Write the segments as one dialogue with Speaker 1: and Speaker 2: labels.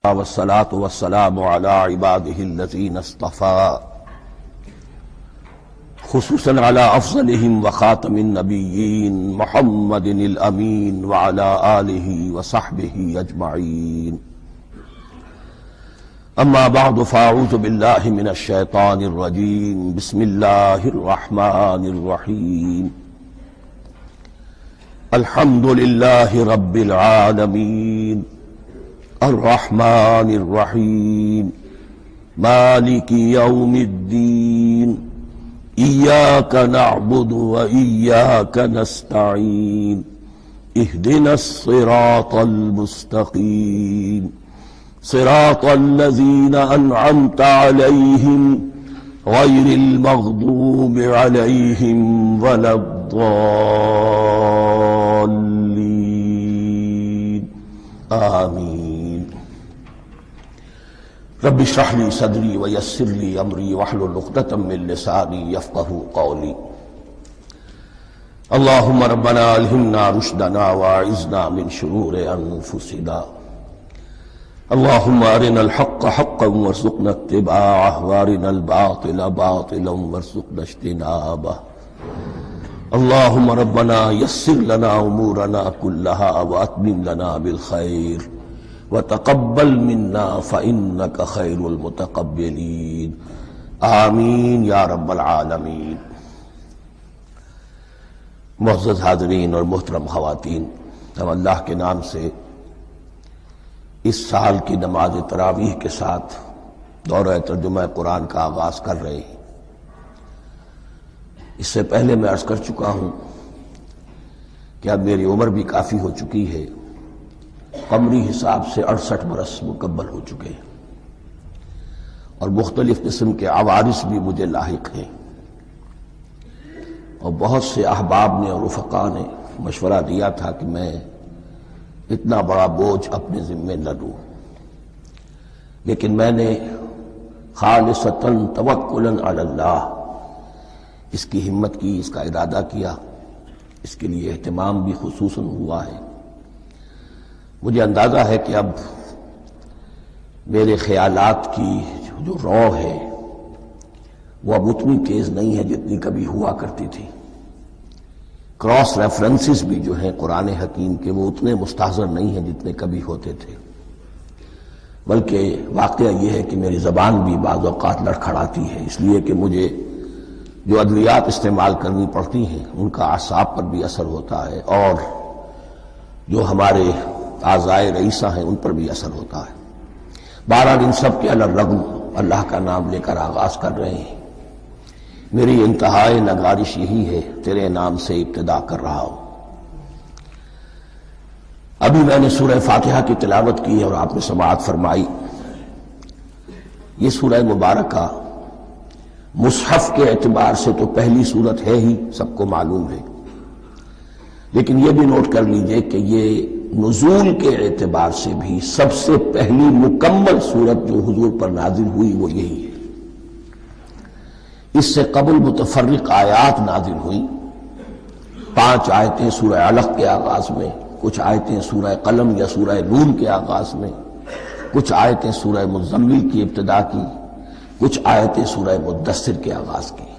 Speaker 1: والصلاة والسلام على عباده الذين اصطفى خصوصا على أفضلهم وخاتم النبيين محمد الأمين وعلى آله وصحبه أجمعين. أما بعد فأعوذ بالله من الشيطان الرجيم. بسم الله الرحمن الرحيم. الحمد لله رب العالمين الرحمن الرحيم مالك يوم الدين إياك نعبد وإياك نستعين اهدنا الصراط المستقيم صراط الذين أنعمت عليهم غير المغضوب عليهم ولا الضالين آمين. رب اشرح لي صدري ويسر لي امري واحلل عقدة من لساني يفقهوا قولي. اللهم ربنا الهمنا رشدنا واعذنا من شرور انفسنا. اللهم ارنا الحق حقا وارزقنا اتباعه وارنا الباطل باطلا وارزقنا اجتنابه. اللهم ربنا يسر لنا امورنا كلها واتمم لنا بالخير وتقبل منا فإنك خير المتقبلين آمین یا رب العالمین. معزز حاضرین اور محترم خواتین، ہم اللہ کے نام سے اس سال کی نماز تراویح کے ساتھ دورہ ترجمہ قرآن کا آغاز کر رہے ہیں. اس سے پہلے میں عرض کر چکا ہوں کہ اب میری عمر بھی کافی ہو چکی ہے. قمری حساب سے 68 برس مکمل ہو چکے ہیں اور مختلف قسم کے عوارض بھی مجھے لاحق ہیں، اور بہت سے احباب نے اور رفقاء نے مشورہ دیا تھا کہ میں اتنا بڑا بوجھ اپنے ذمے نہ لوں، لیکن میں نے خالصتاً توکلاً علی اللہ اس کی ہمت کی، اس کا ارادہ کیا. اس کے لیے اہتمام بھی خصوصاً ہوا ہے. مجھے اندازہ ہے کہ اب میرے خیالات کی جو رو ہے وہ اب اتنی تیز نہیں ہے جتنی کبھی ہوا کرتی تھی. کراس ریفرنسز بھی جو ہیں قرآن حکیم کے وہ اتنے مستحضر نہیں ہیں جتنے کبھی ہوتے تھے، بلکہ واقعہ یہ ہے کہ میری زبان بھی بعض اوقات لڑکھڑاتی ہے، اس لیے کہ مجھے جو ادویات استعمال کرنی پڑتی ہیں ان کا اعصاب پر بھی اثر ہوتا ہے، اور جو ہمارے اعضائے رئیسہ ہیں ان پر بھی اثر ہوتا ہے. بہرحال ان سب کے علی الرغم اللہ کا نام لے کر آغاز کر رہے ہیں. میری انتہائی نگارش یہی ہے، تیرے نام سے ابتدا کر رہا ہوں. ابھی میں نے سورہ فاتحہ کی تلاوت کی اور آپ نے سماعت فرمائی. یہ سورہ مبارکہ مصحف کے اعتبار سے تو پہلی سورت ہے ہی، سب کو معلوم ہے، لیکن یہ بھی نوٹ کر لیجئے کہ یہ نزول کے اعتبار سے بھی سب سے پہلی مکمل سورت جو حضور پر نازل ہوئی وہ یہی ہے. اس سے قبل متفرق آیات نازل ہوئی. 5 آیتیں سورہ علق کے آغاز میں، کچھ آیتیں سورہ قلم یا سورہ نون کے آغاز میں، کچھ آیتیں سورہ مزمل کی ابتدا کی، کچھ آیتیں سورہ مدثر کے آغاز کی.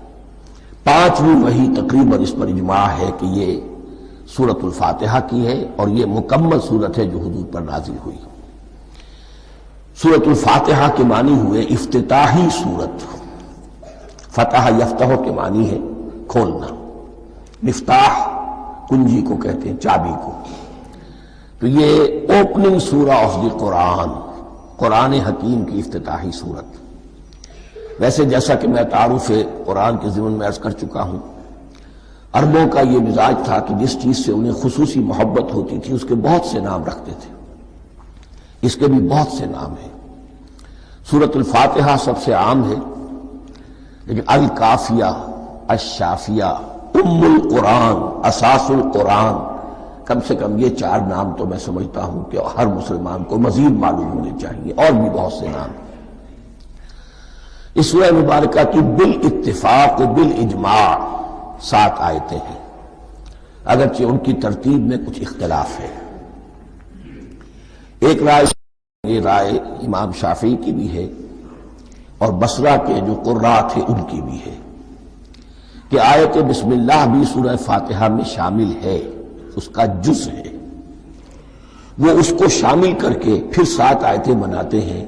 Speaker 1: 5ویں وحی تقریباً اس پر اجماع ہے کہ یہ سورۃ الفاتحہ کی ہے، اور یہ مکمل سورت ہے جو حضور پر نازل ہوئی. سورۃ الفاتحہ کے معنی ہوئے افتتاحی سورت. فتح یفتح کے معنی ہے کھولنا، مفتاح کنجی کو کہتے ہیں، چابی کو. تو یہ اوپننگ سورہ آف دی قرآن، قرآن حکیم کی افتتاحی سورت. ویسے جیسا کہ میں تعارف قرآن کے ضمن میں عرض کر چکا ہوں، عربوں کا یہ مزاج تھا کہ جس چیز سے انہیں خصوصی محبت ہوتی تھی اس کے بہت سے نام رکھتے تھے. اس کے بھی بہت سے نام ہیں. سورۃ الفاتحہ سب سے عام ہے، لیکن الکافیہ، الشافیہ، ام القرآن، اساس القرآن، کم سے کم یہ 4 نام تو میں سمجھتا ہوں کہ ہر مسلمان کو مزید معلوم ہونے چاہیے، اور بھی بہت سے نام. اس سورہ مبارکہ کی بالاتفاق بالاجماع 7 آیتیں ہیں، اگرچہ ان کی ترتیب میں کچھ اختلاف ہے. ایک رائے یہ رائے امام شافعی کی بھی ہے اور بصرہ کے جو قراء تھے ان کی بھی ہے کہ آیت بسم اللہ بھی سورہ فاتحہ میں شامل ہے، اس کا جز ہے، وہ اس کو شامل کر کے پھر 7 آیتیں بناتے ہیں،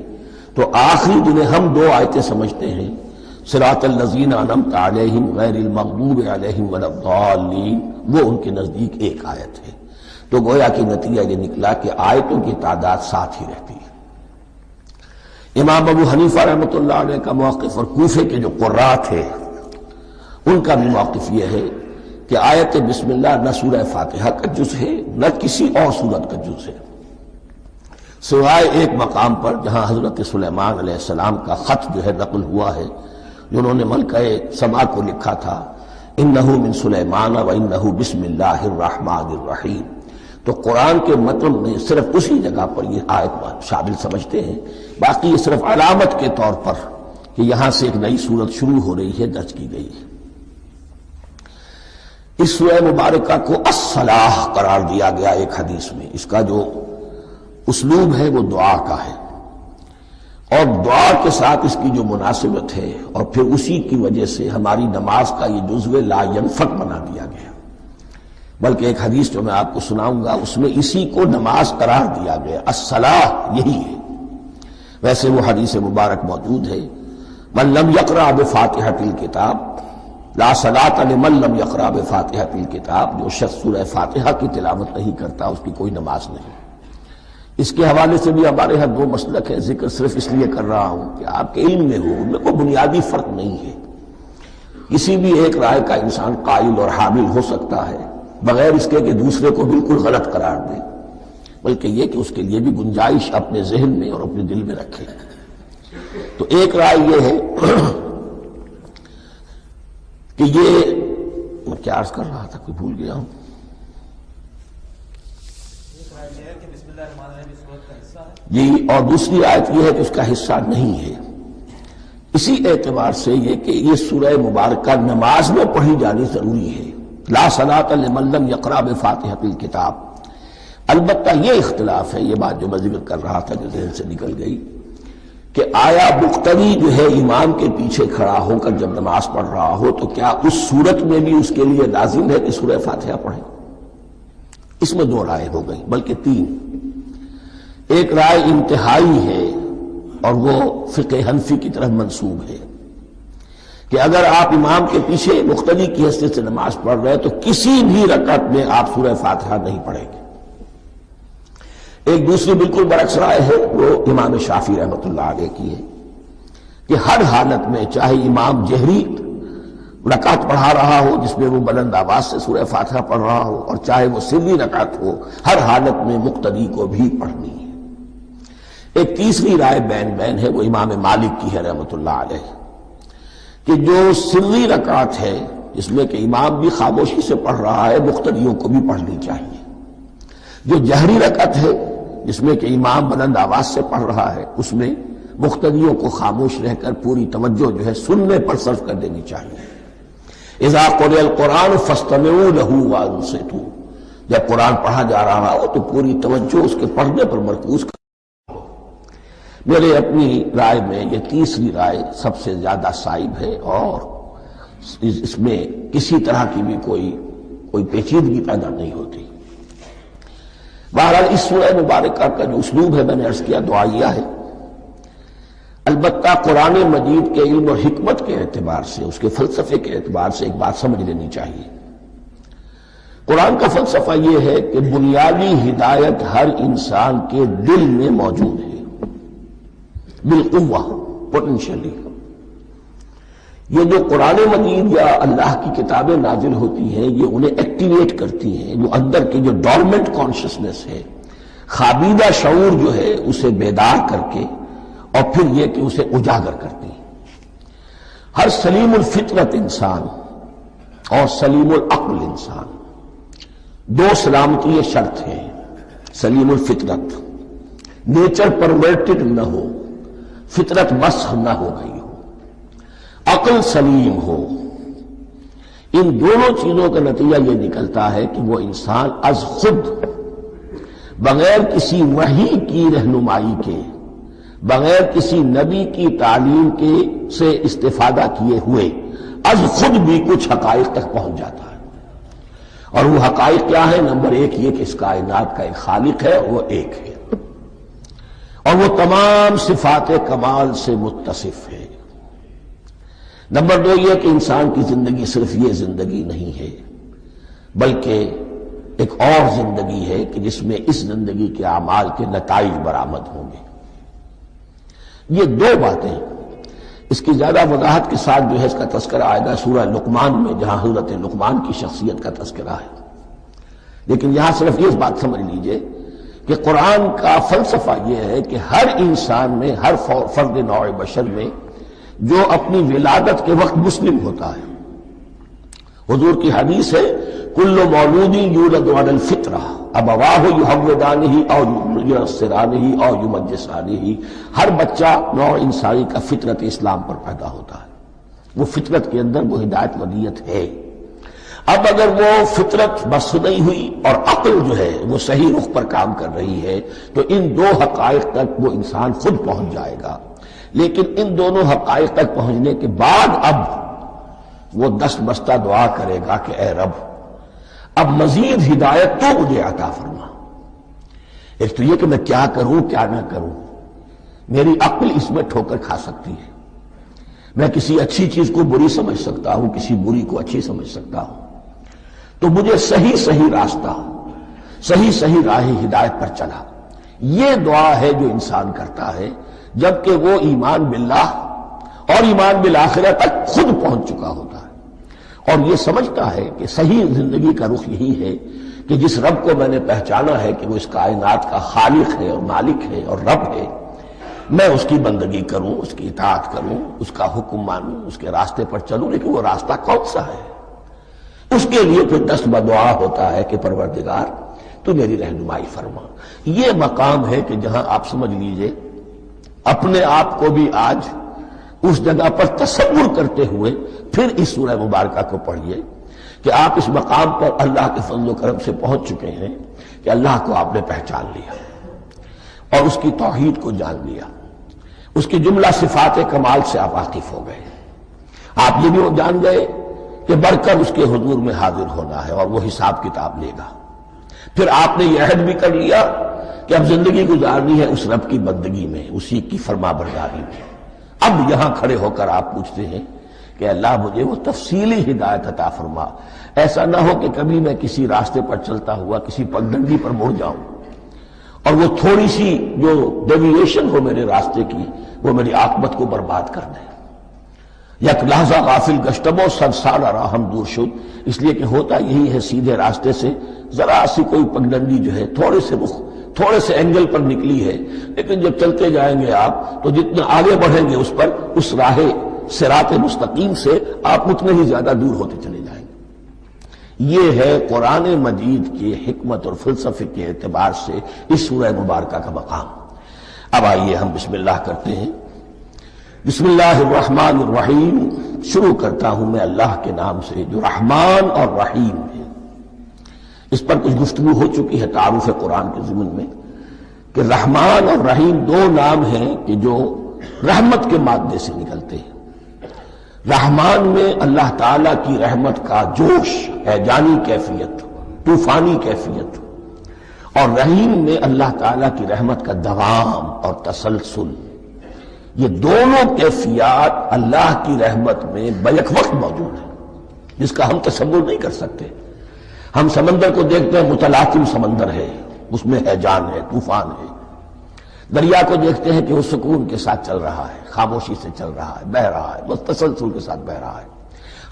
Speaker 1: تو آخری جنہیں ہم 2 آیتیں سمجھتے ہیں صراط الذین انعمت علیہم غیر المغضوب علیہم ولا الضالین، وہ ان کے نزدیک ایک آیت ہے، تو گویا کہ نتیجہ یہ نکلا کہ آیتوں کی تعداد 7 ہی رہتی ہے۔ امام ابو حنیفہ رحمۃ اللہ علیہ کا موقف اور کوفے کے جو قراء تھے ان کا بھی موقف یہ ہے کہ آیت بسم اللہ نہ سورہ فاتحہ کا جز ہے نہ کسی اور سورت کا جز ہے، سوائے ایک مقام پر جہاں حضرت سلیمان علیہ السلام کا خط جو ہے نقل ہوا ہے، جنہوں نے ملکہ سما کو لکھا تھا انہ من سلیمان و انہ بسم اللہ الرحمن الرحیم، تو قرآن کے متن میں صرف اسی جگہ پر یہ آیت شامل سمجھتے ہیں، باقی یہ صرف علامت کے طور پر کہ یہاں سے ایک نئی سورت شروع ہو رہی ہے درج کی گئی ہے۔ اس سورہ مبارکہ کو الصلاح قرار دیا گیا ایک حدیث میں، اس کا جو اسلوب ہے وہ دعا کا ہے، اور دعا کے ساتھ اس کی جو مناسبت ہے اور پھر اسی کی وجہ سے ہماری نماز کا یہ جزو لا ینفک بنا دیا گیا، بلکہ ایک حدیث جو میں آپ کو سناؤں گا اس میں اسی کو نماز قرار دیا گیا، الصلاح یہی ہے۔ ویسے وہ حدیث مبارک موجود ہے من لم یقرأ بفاتحۃ الکتاب لا صلاۃ لمن لم یقرأ بفاتحۃ الکتاب، جو شخص سورہ فاتحہ کی تلاوت نہیں کرتا اس کی کوئی نماز نہیں۔ اس کے حوالے سے بھی ہمارے ہاں 2 مسلک ہیں، ذکر صرف اس لیے کر رہا ہوں کہ آپ کے علم میں ہو، ان میں کوئی بنیادی فرق نہیں ہے، کسی بھی ایک رائے کا انسان قائل اور حامل ہو سکتا ہے بغیر اس کے کہ دوسرے کو بالکل غلط قرار دے، بلکہ یہ کہ اس کے لیے بھی گنجائش اپنے ذہن میں اور اپنے دل میں رکھے۔ تو ایک رائے یہ ہے کہ یہ میں کیا عرض کر رہا تھا کوئی بھول گیا ہوں، جی، اور دوسری آیت یہ ہے کہ اس کا حصہ نہیں ہے، اسی اعتبار سے یہ کہ یہ سورہ مبارکہ نماز میں پڑھی جانی ضروری ہے، لا صلاۃ لمن لم یقرأ بفاتحۃ الکتاب۔ البتہ یہ اختلاف ہے، یہ بات جو میں ذکر کر رہا تھا جو ذہن سے نکل گئی، کہ آیا مقتدی جو ہے امام کے پیچھے کھڑا ہو کر جب نماز پڑھ رہا ہو تو کیا اس صورت میں بھی اس کے لیے لازم ہے کہ سورہ فاتحہ پڑھے؟ اس میں 2 رائے ہو گئی، بلکہ 3۔ ایک رائے انتہائی ہے اور وہ فقہ حنفی کی طرف منسوب ہے کہ اگر آپ امام کے پیچھے مقتدی کی حیثیت سے نماز پڑھ رہے ہیں تو کسی بھی رکعت میں آپ سورہ فاتحہ نہیں پڑھیں گے۔ ایک دوسری بالکل برعکس رائے ہے، وہ امام شافعی رحمۃ اللہ علیہ کی ہے کہ ہر حالت میں چاہے امام جہری رکعت پڑھا رہا ہو جس میں وہ بلند آواز سے سورہ فاتحہ پڑھ رہا ہو، اور چاہے وہ سری رکعت ہو، ہر حالت میں مقتدی کو بھی پڑھنی ہے۔ ایک تیسری رائے بین ہے، وہ امام مالک کی ہے رحمۃ اللہ علیہ، کہ جو سری رکعت ہے جس میں کہ امام بھی خاموشی سے پڑھ رہا ہے مقتدیوں کو بھی پڑھنی چاہیے، جو جہری رکعت ہے جس میں کہ امام بلند آواز سے پڑھ رہا ہے اس میں مقتدیوں کو خاموش رہ کر پوری توجہ جو ہے سننے پر صرف کر دینی چاہیے۔ اذا قرئ القرآن فاستمعوا له وانصتوا، جب قرآن پڑھا جا رہا ہو تو پوری توجہ اس کے پڑھنے پر مرکوز کر۔ میرے اپنی رائے میں یہ تیسری رائے سب سے زیادہ صائب ہے اور اس میں کسی طرح کی بھی کوئی پیچیدگی پیدا نہیں ہوتی۔ بہرحال اس سورہ مبارکہ کا جو اسلوب ہے میں نے عرض کیا دعائیہ ہے، البتہ قرآن مجید کے علم اور حکمت کے اعتبار سے، اس کے فلسفے کے اعتبار سے ایک بات سمجھ لینی چاہیے۔ قرآن کا فلسفہ یہ ہے کہ بنیادی ہدایت ہر انسان کے دل میں موجود ہے بالقوہ، پوٹینشلی۔ یہ جو قرآن مجید یا اللہ کی کتابیں نازل ہوتی ہیں یہ انہیں ایکٹیویٹ کرتی ہیں، جو اندر کی جو ڈورمنٹ کانشسنس ہے، خوابیدہ شعور جو ہے اسے بیدار کر کے اور پھر یہ کہ اسے اجاگر کرتی ہیں۔ ہر سلیم الفطرت انسان اور سلیم العقل انسان، 2 سلامتی شرط ہیں، سلیم الفطرت، نیچر پرورٹڈ نہ ہو، فطرت مسخ نہ ہو گئی ہو، عقل سلیم ہو، ان دونوں چیزوں کا نتیجہ یہ نکلتا ہے کہ وہ انسان از خود بغیر کسی وحی کی رہنمائی کے، بغیر کسی نبی کی تعلیم کے سے استفادہ کیے ہوئے از خود بھی کچھ حقائق تک پہنچ جاتا ہے۔ اور وہ حقائق کیا ہے؟ نمبر ایک یہ کہ اس کائنات کا ایک خالق ہے، وہ ایک ہے، اور وہ تمام صفات کمال سے متصف ہے۔ نمبر دو یہ کہ انسان کی زندگی صرف یہ زندگی نہیں ہے، بلکہ ایک اور زندگی ہے کہ جس میں اس زندگی کے اعمال کے نتائج برآمد ہوں گے۔ یہ دو باتیں، اس کی زیادہ وضاحت کے ساتھ جو ہے اس کا تذکرہ آئے گا سورہ لقمان میں، جہاں حضرت لقمان کی شخصیت کا تذکرہ ہے۔ لیکن یہاں صرف یہ بات سمجھ لیجئے کہ قرآن کا فلسفہ یہ ہے کہ ہر انسان میں، ہر فرد نوع بشر میں جو اپنی ولادت کے وقت مسلم ہوتا ہے، حضور کی حدیث ہے کل مولود یولد علی الفطرہ ابواہ یحودانہ او ینصرانہ او یمجسانہ، ہر بچہ نوع انسانی کا فطرت اسلام پر پیدا ہوتا ہے، وہ فطرت کے اندر وہ ہدایت ودیت ہے۔ اب اگر وہ فطرت بس نہیں ہوئی اور عقل جو ہے وہ صحیح رخ پر کام کر رہی ہے تو ان دو حقائق تک وہ انسان خود پہنچ جائے گا۔ لیکن ان دونوں حقائق تک پہنچنے کے بعد اب وہ دست بستہ دعا کرے گا کہ اے رب اب مزید ہدایت تو مجھے عطا فرما۔ ایک تو یہ کہ میں کیا کروں کیا نہ کروں، میری عقل اس میں ٹھوکر کھا سکتی ہے، میں کسی اچھی چیز کو بری سمجھ سکتا ہوں، کسی بری کو اچھی سمجھ سکتا ہوں، تو مجھے صحیح راستہ، صحیح راہ ہدایت پر چلا۔ یہ دعا ہے جو انسان کرتا ہے جبکہ وہ ایمان باللہ اور ایمان بالآخرہ تک خود پہنچ چکا ہوتا ہے، اور یہ سمجھتا ہے کہ صحیح زندگی کا رخ یہی ہے کہ جس رب کو میں نے پہچانا ہے کہ وہ اس کائنات کا خالق ہے اور مالک ہے اور رب ہے، میں اس کی بندگی کروں، اس کی اطاعت کروں، اس کا حکم مانوں، اس کے راستے پر چلوں۔ لیکن وہ راستہ کون سا ہے؟ اس کے لیے پھر دست بدعا ہوتا ہے کہ پروردگار تو میری رہنمائی فرما۔ یہ مقام ہے کہ جہاں آپ سمجھ لیجئے اپنے آپ کو بھی آج اس جگہ پر تصور کرتے ہوئے پھر اس سورہ مبارکہ کو پڑھیے کہ آپ اس مقام پر اللہ کے فضل و کرم سے پہنچ چکے ہیں کہ اللہ کو آپ نے پہچان لیا اور اس کی توحید کو جان لیا، اس کی جملہ صفات کمال سے آپ واقف ہو گئے۔ آپ یہ بھی جان گئے کہ بڑھ کر اس کے حضور میں حاضر ہونا ہے اور وہ حساب کتاب لے گا۔ پھر آپ نے یہ عہد بھی کر لیا کہ اب زندگی گزارنی ہے اس رب کی بندگی میں، اسی کی فرما برداری میں۔ اب یہاں کھڑے ہو کر آپ پوچھتے ہیں کہ اللہ مجھے وہ تفصیلی ہدایت عطا فرما، ایسا نہ ہو کہ کبھی میں کسی راستے پر چلتا ہوا کسی پگڈنڈی پر مڑ جاؤں اور وہ تھوڑی سی جو ڈیویشن ہو میرے راستے کی وہ میری عاقبت کو برباد کر دے۔ یک لحظہ غافل گشتم و صد سال راہم دور شد، اس لیے کہ ہوتا یہی ہے سیدھے راستے سے ذرا سی کوئی پگڈنڈی جو ہے تھوڑے سے اینگل پر نکلی ہے، لیکن جب چلتے جائیں گے آپ تو جتنا آگے بڑھیں گے اس پر، اس راہ صراط مستقیم سے آپ اتنے ہی زیادہ دور ہوتے چلے جائیں گے۔ یہ ہے قرآن مجید کی حکمت اور فلسفے کے اعتبار سے اس سورہ مبارکہ کا مقام۔ اب آئیے ہم بسم اللہ کرتے ہیں۔ بسم اللہ الرحمن الرحیم، شروع کرتا ہوں میں اللہ کے نام سے جو رحمان اور رحیم ہے۔ اس پر کچھ گفتگو ہو چکی ہے تعارف قرآن کے ضمن میں کہ رحمان اور رحیم دو نام ہیں کہ جو رحمت کے مادے سے نکلتے ہیں۔ رحمان میں اللہ تعالیٰ کی رحمت کا جوش، ہیجانی کیفیت، طوفانی کیفیت، اور رحیم میں اللہ تعالیٰ کی رحمت کا دوام اور تسلسل۔ یہ دونوں کیفیات اللہ کی رحمت میں بیک وقت موجود ہیں، جس کا ہم تصور نہیں کر سکتے۔ ہم سمندر کو دیکھتے ہیں، متلاطم سمندر ہے، اس میں ہیجان ہے، طوفان ہے۔ دریا کو دیکھتے ہیں کہ وہ سکون کے ساتھ چل رہا ہے، خاموشی سے چل رہا ہے، بہہ رہا ہے، بس تسلسل کے ساتھ بہہ رہا ہے۔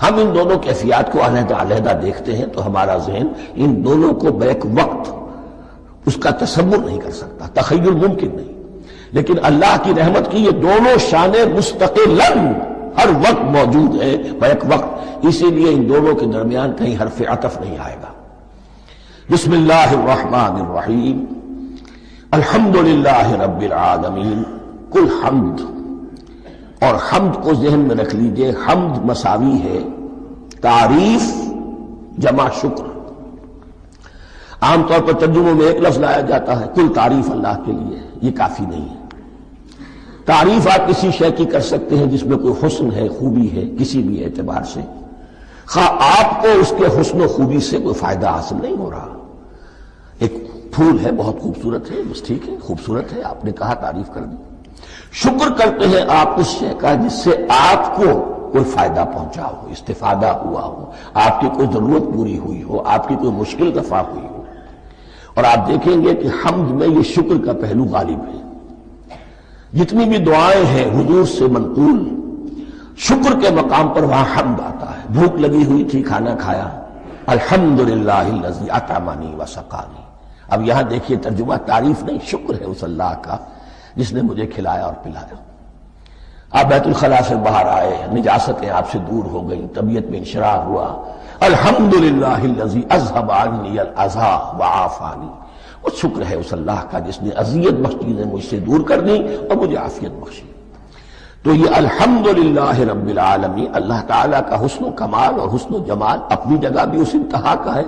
Speaker 1: ہم ان دونوں کیفیات کو علیحدہ علیحدہ دیکھتے ہیں تو ہمارا ذہن ان دونوں کو بیک وقت اس کا تصور نہیں کر سکتا، تخیل ممکن نہیں۔ لیکن اللہ کی رحمت کی یہ دونوں شانیں مستقلاً ہر وقت موجود ہے، بیک وقت، اسی لیے ان دونوں کے درمیان کہیں حرف عطف نہیں آئے گا۔ بسم اللہ الرحمن الرحیم، الحمدللہ رب العالمین۔ کل حمد، اور حمد کو ذہن میں رکھ لیجئے، حمد مساوی ہے تعریف جمع شکر۔ عام طور پر ترجموں میں ایک لفظ لایا جاتا ہے، کل تعریف اللہ کے لیے، یہ کافی نہیں ہے۔ تعریف آپ کسی شے کی کر سکتے ہیں جس میں کوئی حسن ہے، خوبی ہے، کسی بھی اعتبار سے، خواہ آپ کو اس کے حسن و خوبی سے کوئی فائدہ حاصل نہیں ہو رہا۔ ایک پھول ہے، بہت خوبصورت ہے، بس ٹھیک ہے، خوبصورت ہے، آپ نے کہا، تعریف کر دی۔ شکر کرتے ہیں آپ اس شے کا جس سے آپ کو کوئی فائدہ پہنچا ہو، استفادہ ہوا ہو، آپ کی کوئی ضرورت پوری ہوئی ہو، آپ کی کوئی مشکل دفع ہوئی ہو۔ اور آپ دیکھیں گے کہ حمد میں یہ شکر کا پہلو غالب ہے۔ جتنی بھی دعائیں ہیں حضور سے منقول، شکر کے مقام پر وہاں حمد آتا ہے۔ بھوک لگی ہوئی تھی، کھانا کھایا، الحمدللہ الذی اطعمنی وسقانی۔ اب یہاں دیکھیے ترجمہ تعریف نہیں، شکر ہے اس اللہ کا جس نے مجھے کھلایا اور پلایا۔ آپ بیت الخلاء سے باہر آئے، نجاستیں آپ سے دور ہو گئیں، طبیعت میں انشراح ہوا، الحمدللہ الذی اذھب عنی الاذی وعافانی۔ وہ شکر ہے اس اللہ کا جس نے اذیت بخش چیزیں مجھ سے دور کر دیں اور مجھے عافیت بخشی۔ تو یہ الحمدللہ رب العالمین، اللہ تعالیٰ کا حسن و کمال اور حسن و جمال اپنی جگہ بھی اس انتہا کا ہے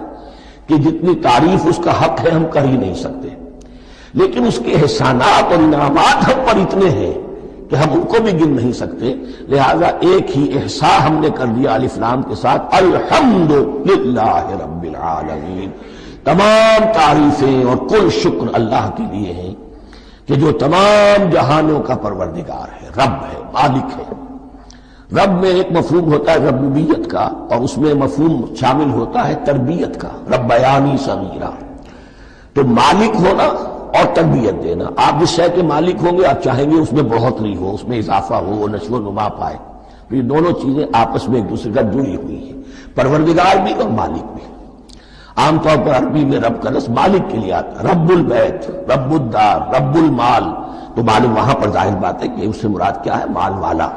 Speaker 1: کہ جتنی تعریف اس کا حق ہے ہم کر ہی نہیں سکتے، لیکن اس کے احسانات اور انعامات ہم پر اتنے ہیں کہ ہم ان کو بھی گن نہیں سکتے۔ لہذا ایک ہی احساء ہم نے کر دیا الف لام کے ساتھ، الحمدللہ رب العالمین۔ تمام تعریفیں اور کل شکر اللہ کے لیے ہیں کہ جو تمام جہانوں کا پروردگار ہے، رب ہے، مالک ہے۔ رب میں ایک مفہوم ہوتا ہے ربوبیت کا، اور اس میں مفہوم شامل ہوتا ہے تربیت کا، ربیانی صغیرہ۔ تو مالک ہونا اور تربیت دینا، آپ جس شے کے مالک ہوں گے آپ چاہیں گے اس میں بڑھوتری ہو، اس میں اضافہ ہو، وہ نشو و نما پائے۔ تو یہ دونوں چیزیں آپس میں ایک دوسرے کا جڑی ہوئی ہیں، پروردگار بھی اور مالک بھی۔ عام طور پر عربی میں رب کا لفظ مالک کے لیے آتا ہے، رب البیت، رب الدار، رب المال۔ تو معلوم وہاں پر ظاہر بات ہے کہ اس سے مراد کیا ہے، مال والا،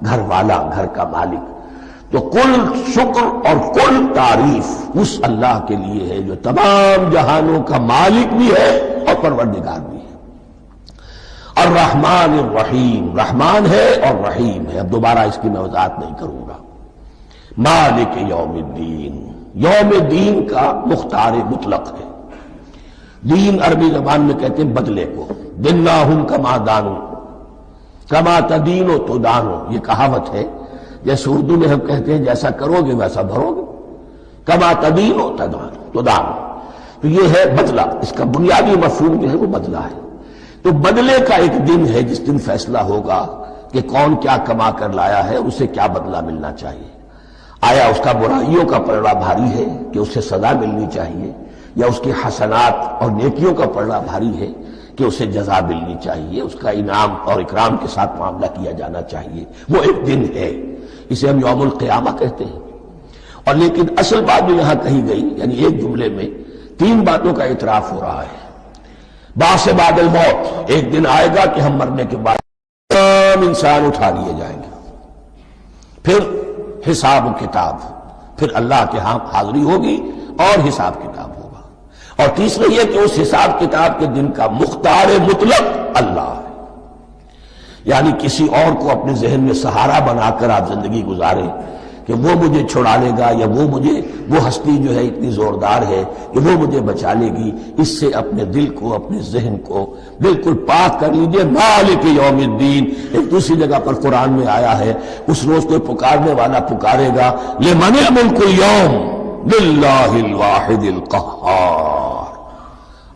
Speaker 1: گھر والا، گھر کا مالک۔ تو کل شکر اور کل تعریف اس اللہ کے لیے ہے جو تمام جہانوں کا مالک بھی ہے اور پروردگار بھی ہے۔ الرحمن الرحیم، رحمان ہے اور رحیم ہے۔ اب دوبارہ اس کی میں وضاحت نہیں کروں گا۔ مالک یوم الدین، یوم دین کا مختار مطلق ہے۔ دین عربی زبان میں کہتے ہیں بدلے کو، دناہم کما دانو کما تدینو تو دانو، یہ کہاوت ہے۔ جیسے اردو میں ہم کہتے ہیں جیسا کرو گے ویسا بھرو گے، کما تدینو تو دانو، تو یہ ہے بدلہ۔ اس کا بنیادی مفہوم جو ہے وہ بدلہ ہے۔ تو بدلے کا ایک دن ہے جس دن فیصلہ ہوگا کہ کون کیا کما کر لایا ہے، اسے کیا بدلہ ملنا چاہیے۔ آیا اس کا برائیوں کا پلڑا بھاری ہے کہ اسے سزا ملنی چاہیے، یا اس کے حسنات اور نیکیوں کا پلڑا بھاری ہے کہ اسے جزا ملنی چاہیے، اس کا انعام اور اکرام کے ساتھ معاملہ کیا جانا چاہیے۔ وہ ایک دن ہے، اسے ہم یوم القیامہ کہتے ہیں۔ اور لیکن اصل بات جو یہاں کہی گئی، یعنی ایک جملے میں تین باتوں کا اعتراف ہو رہا ہے۔ بعث بعد الموت، ایک دن آئے گا کہ ہم مرنے کے بعد تمام انسان اٹھا لیے جائیں گے، پھر حساب و کتاب، پھر اللہ کے ہاں حاضری ہوگی اور حساب کتاب ہوگا۔ اور تیسرا یہ کہ اس حساب کتاب کے دن کا مختار مطلق اللہ ہے، یعنی کسی اور کو اپنے ذہن میں سہارا بنا کر آپ زندگی گزاریں کہ وہ مجھے چھڑا لے گا، یا وہ ہستی جو ہے اتنی زوردار ہے کہ وہ مجھے بچا لے گی، اس سے اپنے دل کو، اپنے ذہن کو بالکل پاک کر لیجئے۔ مالک یوم الدین، ایک دوسری جگہ پر قرآن میں آیا ہے، اس روز کوئی پکارنے والا پکارے گا، لمن الملک اليوم للہ الواحد القہار،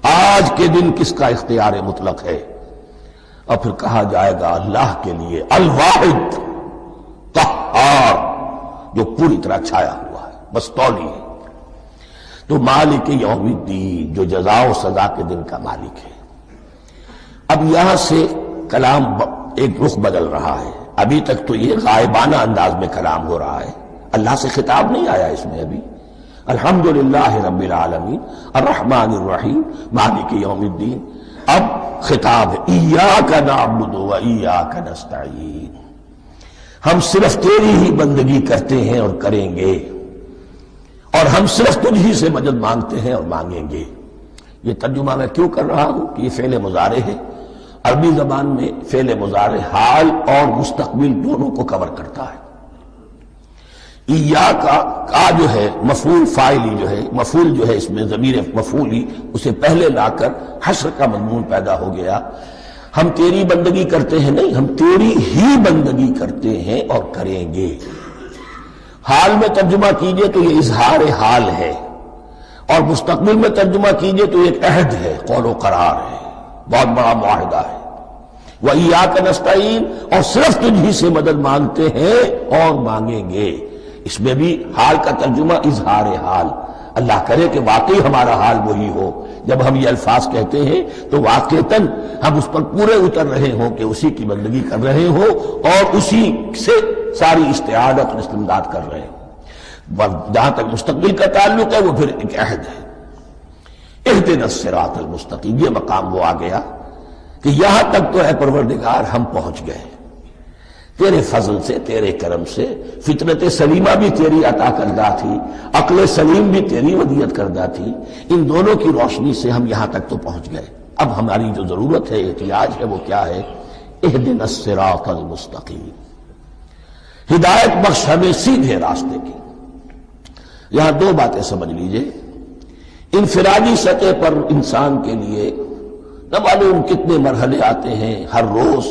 Speaker 1: آج کے دن کس کا اختیار مطلق ہے؟ اور پھر کہا جائے گا اللہ کے لیے، الواحد قہار، جو پوری طرح چھایا ہوا ہے، مستولی ہے۔ تو مالک یوم الدین، جو جزا و سزا کے دن کا مالک ہے۔ اب یہاں سے کلام ایک رخ بدل رہا ہے۔ ابھی تک تو یہ غائبانہ انداز میں کلام ہو رہا ہے، اللہ سے خطاب نہیں آیا اس میں ابھی۔ الحمدللہ رب العالمین الرحمن الرحیم مالک یوم الدین۔ اب خطاب ہے، ایاک نعبد و ایاک نستعین، ہم صرف تیری ہی بندگی کرتے ہیں اور کریں گے، اور ہم صرف تجھ ہی سے مدد مانگتے ہیں اور مانگیں گے۔ یہ ترجمہ میں کیوں کر رہا ہوں کہ یہ فعل مضارع ہے۔ عربی زبان میں فعل مضارع حال اور مستقبل دونوں کو کور کرتا ہے۔ کا جو ہے مفعول فاعلی جو ہے، مفعول جو ہے اس میں ضمیر مفعولی اسے پہلے لا کر حشر کا مضمون پیدا ہو گیا۔ ہم تیری بندگی کرتے ہیں نہیں، ہم تیری ہی بندگی کرتے ہیں اور کریں گے۔ حال میں ترجمہ کیجئے تو یہ اظہار حال ہے، اور مستقبل میں ترجمہ کیجئے تو ایک عہد ہے، قول و قرار ہے، بہت بڑا معاہدہ ہے۔ وَإِيَّاكَ نَسْتَعِينُ، اور صرف تجھ ہی سے مدد مانگتے ہیں اور مانگیں گے۔ اس میں بھی حال کا ترجمہ اظہار حال، اللہ کرے کہ واقعی ہمارا حال وہی ہو، جب ہم یہ الفاظ کہتے ہیں تو واقعتاً ہم اس پر پورے اتر رہے ہوں کہ اسی کی بندگی کر رہے ہوں اور اسی سے ساری استعانت اور استمداد کر رہے ہوں۔ جہاں تک مستقبل کا تعلق ہے وہ پھر ایک عہد ہے، اہدنا الصراط المستقیم، یہ مقام وہ آ گیا کہ یہاں تک تو ہے پروردگار ہم پہنچ گئے، تیرے فضل سے، تیرے کرم سے، فطرت سلیمہ بھی تیری عطا کردہ تھی، عقل سلیم بھی تیری ودیعت کردہ تھی، ان دونوں کی روشنی سے ہم یہاں تک تو پہنچ گئے۔ اب ہماری جو ضرورت ہے، احتیاج ہے، وہ کیا ہے؟ اہدنا الصراط المستقیم، ہدایت بخش ہمیں سیدھے راستے کی۔ یہاں دو باتیں سمجھ لیجئے، انفرادی سطح پر انسان کے لیے نہ معلوم کتنے مرحلے آتے ہیں ہر روز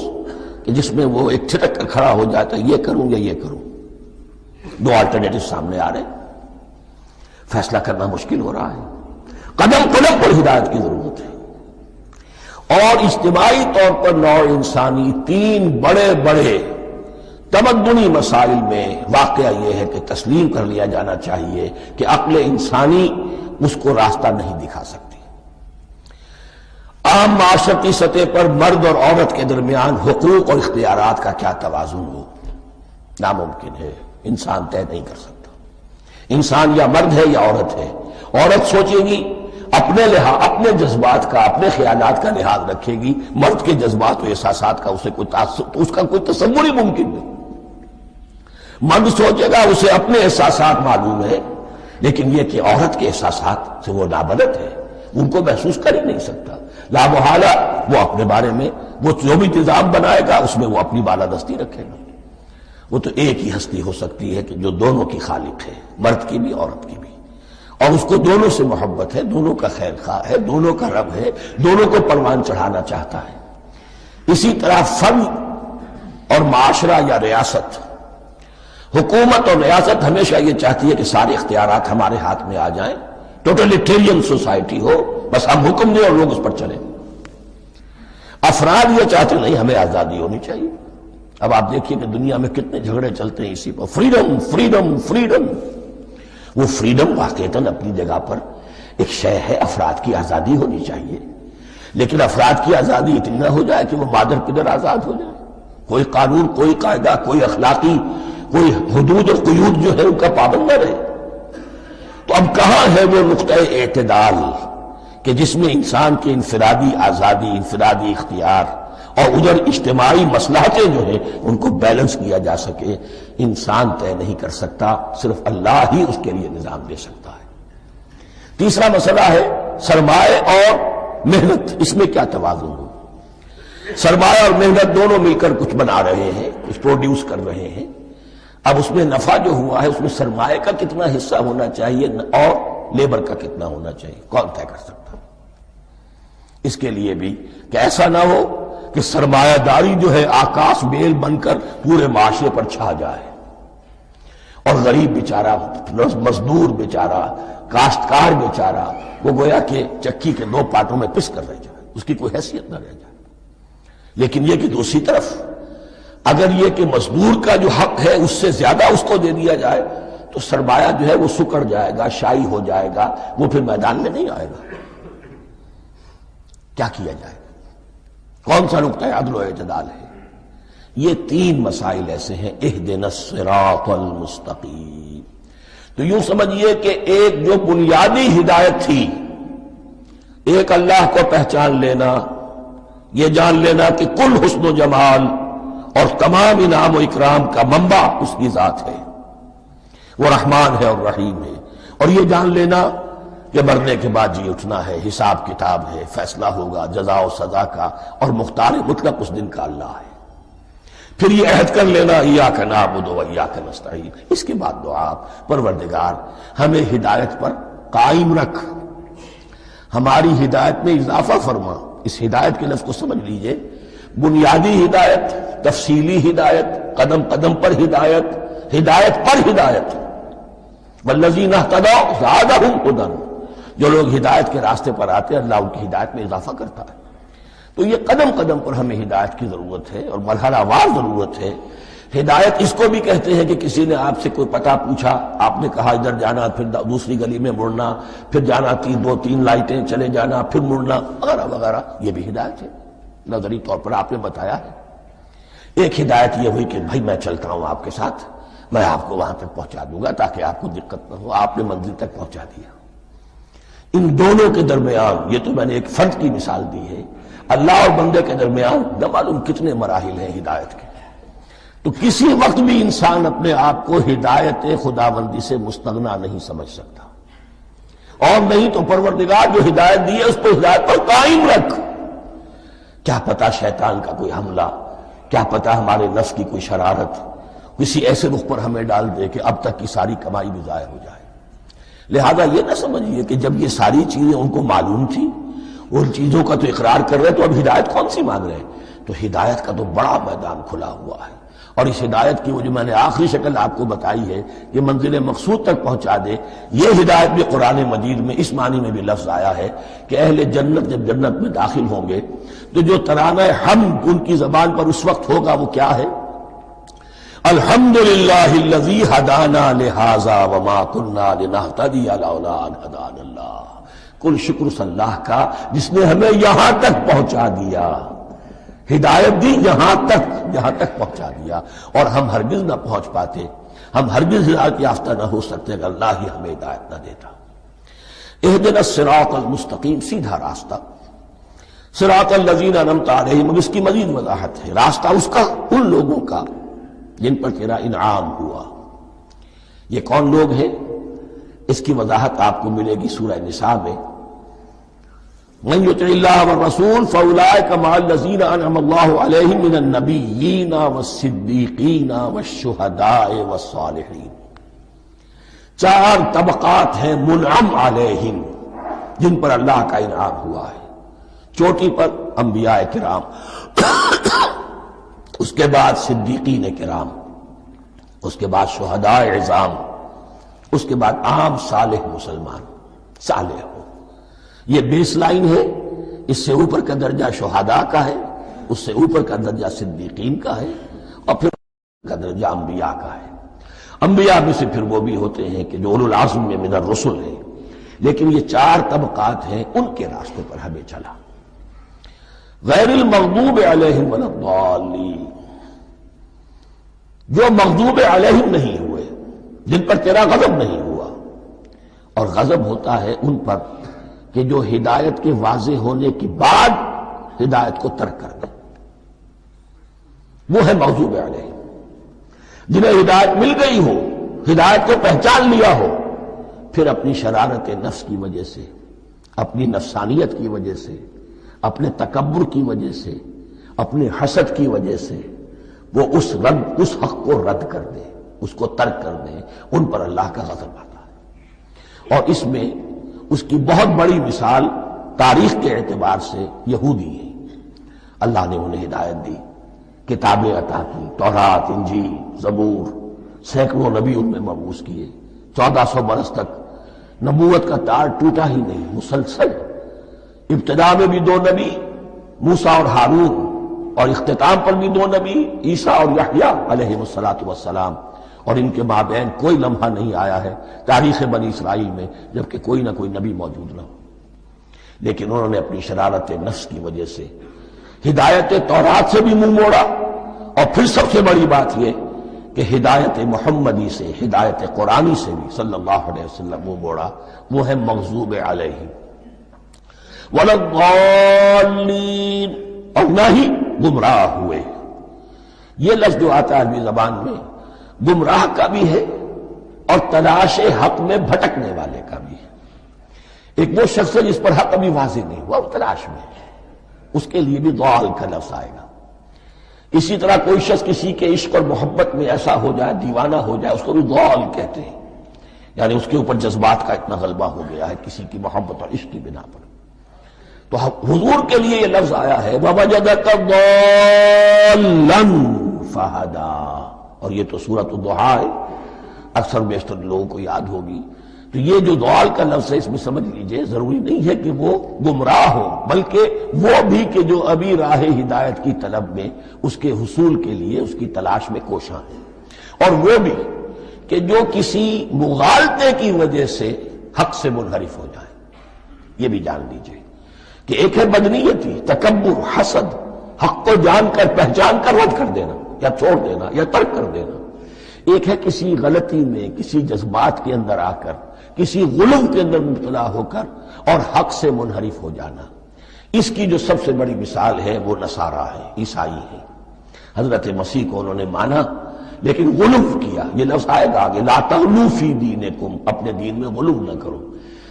Speaker 1: کہ جس میں وہ ایک چھٹک کر کھڑا ہو جاتا ہے، یہ کروں یا یہ کروں، دو آلٹرنیٹو سامنے آ رہے ہیں، فیصلہ کرنا مشکل ہو رہا ہے، قدم قدم پر ہدایت کی ضرورت ہے۔ اور اجتماعی طور پر نوع انسانی تین بڑے بڑے تمدنی مسائل میں واقعہ یہ ہے کہ تسلیم کر لیا جانا چاہیے کہ عقل انسانی اس کو راستہ نہیں دکھا سکتی۔ عام معاشرتی سطح پر مرد اور عورت کے درمیان حقوق اور اختیارات کا کیا توازن ہو، ناممکن ہے، انسان طے نہیں کر سکتا۔ انسان یا مرد ہے یا عورت ہے، عورت سوچے گی اپنے لحاظ، اپنے جذبات کا، اپنے خیالات کا لحاظ رکھے گی، مرد کے جذبات و احساسات کا اسے کوئی اس کا کوئی تصور ہی ممکن نہیں۔ مرد سوچے گا اسے اپنے احساسات معلوم ہے، لیکن یہ کہ عورت کے احساسات سے وہ نابلد ہے، ان کو محسوس کر ہی نہیں سکتا، لا محالہ وہ اپنے بارے میں وہ جو بھی نظام بنائے گا اس میں وہ اپنی بالادستی رکھے گا۔ وہ تو ایک ہی ہستی ہو سکتی ہے کہ جو دونوں کی خالق ہے، مرد کی بھی عورت کی بھی، اور اس کو دونوں سے محبت ہے، دونوں کا خیر خواہ ہے، دونوں کا رب ہے، دونوں کو پروان چڑھانا چاہتا ہے۔ اسی طرح فرد اور معاشرہ یا ریاست، حکومت اور ریاست ہمیشہ یہ چاہتی ہے کہ سارے اختیارات ہمارے ہاتھ میں آ جائیں، ٹوٹلیٹیرین سوسائٹی ہو، بس ہم حکم دیں اور لوگ اس پر چلیں۔ افراد یہ چاہتے نہیں، ہمیں آزادی ہونی چاہیے۔ اب آپ دیکھیے کہ دنیا میں کتنے جھگڑے چلتے ہیں اسی پر، فریڈم فریڈم فریڈم۔ وہ فریڈم واقعتاً اپنی جگہ پر ایک شے ہے، افراد کی آزادی ہونی چاہیے، لیکن افراد کی آزادی اتنی نہ ہو جائے کہ وہ مادر پدر آزاد ہو جائے، کوئی قانون، کوئی قاعدہ، کوئی اخلاقی کوئی حدود اور قیود جو ہے ان کا پابند نہ رہے۔ تو اب کہاں ہے وہ نقطہ اعتدال کہ جس میں انسان کی انفرادی آزادی، انفرادی اختیار اور ادھر اجتماعی مصلحتیں جو ہیں ان کو بیلنس کیا جا سکے؟ انسان طے نہیں کر سکتا، صرف اللہ ہی اس کے لیے نظام دے سکتا ہے۔ تیسرا مسئلہ ہے سرمایہ اور محنت، اس میں کیا توازن ہو؟ سرمایہ اور محنت دونوں مل کر کچھ بنا رہے ہیں، کچھ پروڈیوس کر رہے ہیں۔ اب اس میں نفع جو ہوا ہے اس میں سرمایہ کا کتنا حصہ ہونا چاہیے اور لیبر کا کتنا ہونا چاہیے، کون طے کر سکتا؟ اس کے لیے بھی کہ ایسا نہ ہو کہ سرمایہ داری جو ہے آکاش بیل بن کر پورے معاشرے پر چھا جائے، اور غریب بیچارہ، مزدور بیچارہ، کاشتکار بیچارہ وہ گویا کہ چکی کے دو پارٹوں میں پس کر رہ جائے، اس کی کوئی حیثیت نہ رہ جائے۔ لیکن یہ کہ دوسری طرف اگر یہ کہ مزدور کا جو حق ہے اس سے زیادہ اس کو دے دیا جائے تو سرمایہ جو ہے وہ سکڑ جائے گا، شائی ہو جائے گا، وہ پھر میدان میں نہیں آئے گا۔ کیا کیا جائے؟ کون سا نقطہ عدل و اعتدال ہے؟ یہ تین مسائل ایسے ہیں، اہدنا الصراط المستقیم۔ تو یوں سمجھیے کہ ایک جو بنیادی ہدایت تھی، ایک اللہ کو پہچان لینا، یہ جان لینا کہ کل حسن و جمال اور تمام انعام و اکرام کا منبع اس کی ذات ہے، وہ رحمان ہے اور رحیم ہے، اور یہ جان لینا کہ مرنے کے بعد جی اٹھنا ہے، حساب کتاب ہے، فیصلہ ہوگا جزا و سزا کا، اور مختار مطلق اس دن کا اللہ ہے۔ پھر یہ عہد کر لینا ایاک نعبد و ایاک نستعین، اس کے بعد دعا پروردگار ہمیں ہدایت پر قائم رکھ، ہماری ہدایت میں اضافہ فرما۔ اس ہدایت کے لفظ کو سمجھ لیجئے، بنیادی ہدایت، تفصیلی ہدایت، قدم قدم پر ہدایت، ہدایت پر ہدایت۔ والذین اہتدوا زادہم ھدی، جو لوگ ہدایت کے راستے پر آتے ہیں اللہ ان کی ہدایت میں اضافہ کرتا ہے۔ تو یہ قدم قدم پر ہمیں ہدایت کی ضرورت ہے اور مرحلہ وار ضرورت ہے۔ ہدایت اس کو بھی کہتے ہیں کہ کسی نے آپ سے کوئی پتہ پوچھا، آپ نے کہا ادھر جانا، پھر دوسری گلی میں مڑنا، پھر جانا دو تین لائٹیں چلے جانا، پھر مڑنا، وغیرہ وغیرہ، یہ بھی ہدایت ہے، نظری طور پر آپ نے بتایا ہے۔ ایک ہدایت یہ ہوئی کہ بھائی میں چلتا ہوں آپ کے ساتھ، میں آپ کو وہاں تک پہنچا دوں گا تاکہ آپ کو دقت نہ ہو، آپ نے منزل تک پہنچا دیا۔ ان دونوں کے درمیان، یہ تو میں نے ایک فرد کی مثال دی ہے، اللہ اور بندے کے درمیان نہ معلوم کتنے مراحل ہیں ہدایت کے۔ تو کسی وقت بھی انسان اپنے آپ کو ہدایت خداوندی سے مستغنا نہیں سمجھ سکتا، اور نہیں تو پروردگار جو ہدایت دی ہے اس کو ہدایت پر قائم رکھ۔ کیا پتہ شیطان کا کوئی حملہ، کیا پتہ ہمارے نفس کی کوئی شرارت کسی ایسے رخ پر ہمیں ڈال دے کہ اب تک کی ساری کمائی بھی ضائع ہو جائے۔ لہذا یہ نہ سمجھیے کہ جب یہ ساری چیزیں ان کو معلوم تھی، ان چیزوں کا تو اقرار کر رہے تو اب ہدایت کون سی مانگ رہے ہیں؟ تو ہدایت کا تو بڑا میدان کھلا ہوا ہے، اور اس ہدایت کی وہ جو میں نے آخری شکل آپ کو بتائی ہے کہ منزل مقصود تک پہنچا دے، یہ ہدایت بھی قرآن مجید میں اس معنی میں بھی لفظ آیا ہے کہ اہل جنت جب جنت میں داخل ہوں گے تو جو ترانہ حمد ان کی زبان پر اس وقت ہوگا وہ کیا ہے؟ الحمدللہ الذی ہدانا لہذا وما کنا لنہتدی لولا ان ہدانا اللہ۔ کل شکر اس اللہ کا جس نے ہمیں یہاں تک پہنچا دیا، ہدایت دی یہاں تک پہنچا دیا، اور ہم ہرگز نہ پہنچ پاتے، ہم ہرگز ہدایت یافتہ نہ ہو سکتے اگر اللہ ہی ہمیں ہدایت نہ دیتا۔ اہدنا الصراط المستقیم، سیدھا راستہ، صراط الذین انعمت علیہم، اس کی مزید وضاحت ہے، راستہ اس کا ان لوگوں کا جن پر تیرا انعام ہوا۔ یہ کون لوگ ہیں؟ اس کی وضاحت آپ کو ملے گی سورہ نساء میں، من یطع اللہ والرسول فاولئک مع الذین انعم اللہ علیہم من النبیین والصدیقین والشہداء والصالحین۔ چار طبقات ہیں منعم علیہم جن پر اللہ کا انعام ہوا ہے۔ چوٹی پر انبیاء کرام، اس کے بعد صدیقین کرام، اس کے بعد شہداء عظام، اس کے بعد عام صالح مسلمان، صالح ہو۔ یہ بیس لائن ہے، اس سے اوپر کا درجہ شہداء کا ہے، اس سے اوپر کا درجہ صدیقین کا ہے، اور پھر کا درجہ انبیاء کا ہے۔ انبیاء میں سے پھر وہ بھی ہوتے ہیں کہ جو اولو العزم میں من الرسل ہیں، لیکن یہ چار طبقات ہیں، ان کے راستے پر ہمیں چلا۔ غیر المغضوب علیہم ولا الضالین، جو مغضوب علیہم نہیں ہوئے، جن پر تیرا غضب نہیں ہوا، اور غضب ہوتا ہے ان پر کہ جو ہدایت کے واضح ہونے کے بعد ہدایت کو ترک کر دیں، وہ ہے مغضوب علیہم۔ جنہیں ہدایت مل گئی ہو، ہدایت کو پہچان لیا ہو، پھر اپنی شرارت نفس کی وجہ سے، اپنی نفسانیت کی وجہ سے، اپنے تکبر کی وجہ سے، اپنے حسد کی وجہ سے وہ اس حق کو رد کر دیں، اس کو ترک کر دیں، ان پر اللہ کا غضب آتا ہے۔ اور اس میں اس کی بہت بڑی مثال تاریخ کے اعتبار سے یہودی ہے۔ اللہ نے انہیں ہدایت دی، کتابیں عطا کی، تورات، انجیل، زبور، سینکڑوں نبی ان میں مبعوث کیے، 1400 برس تک نبوت کا تار ٹوٹا ہی نہیں، مسلسل۔ ابتدا میں بھی 2 نبی، موسیٰ اور ہارون، اور اختتام پر بھی 2 نبی، عیسیٰ اور یحییٰ علیہ السلام، اور ان کے مابین کوئی لمحہ نہیں آیا ہے تاریخ بنی اسرائیل میں جبکہ کوئی نہ کوئی نبی موجود نہ ہو۔ لیکن انہوں نے اپنی شرارت نفس کی وجہ سے ہدایت تورات سے بھی منہ موڑا، اور پھر سب سے بڑی بات یہ کہ ہدایت محمدی سے، ہدایت قرآنی سے بھی صلی اللہ علیہ وسلم منہ موڑا، وہ ہے مغضوب علیہم ولا الضالین، اور نہ ہی گمراہ ہوئے۔ یہ لفظ جو آتا ہے عربی زبان میں گمراہ کا بھی ہے اور تلاش حق میں بھٹکنے والے کا بھی ہے۔ ایک وہ شخص ہے جس پر حق ابھی واضح نہیں ہوا، وہ تلاش میں ہے، اس کے لیے بھی ضال کا لفظ آئے گا۔ اسی طرح کوئی شخص کسی کے عشق اور محبت میں ایسا ہو جائے، دیوانہ ہو جائے، اس کو بھی ضال کہتے ہیں، یعنی اس کے اوپر جذبات کا اتنا غلبہ ہو گیا ہے کسی کی محبت اور عشق کی بنا پر۔ تو حضور کے لیے یہ لفظ آیا ہے وَوَجَدَكَ ضَالًّا فَهَدَىٰ، اور یہ تو سورۃ الضحیٰ ہے، اکثر بیشتر لوگوں کو یاد ہوگی۔ تو یہ جو ضال کا لفظ ہے اس میں سمجھ لیجئے ضروری نہیں ہے کہ وہ گمراہ ہو، بلکہ وہ بھی کہ جو ابھی راہ ہدایت کی طلب میں اس کے حصول کے لیے اس کی تلاش میں کوشاں ہیں، اور وہ بھی کہ جو کسی مغالطے کی وجہ سے حق سے منحرف ہو جائے۔ یہ بھی جان لیجئے کہ ایک ہے بدنیتی، تکبر، حسد، حق کو جان کر پہچان کر رد کر دینا یا چھوڑ دینا یا ترک کر دینا، ایک ہے کسی غلطی میں، کسی جذبات کے اندر آ کر، کسی غلو کے اندر مبتلا ہو کر اور حق سے منحرف ہو جانا۔ اس کی جو سب سے بڑی مثال ہے وہ نصارہ ہے، عیسائی ہے۔ حضرت مسیح کو انہوں نے مانا لیکن غلو کیا، یہ لفظ آئے گا آگے، لا تغلو فی دینکم، اپنے دین میں غلو نہ کرو۔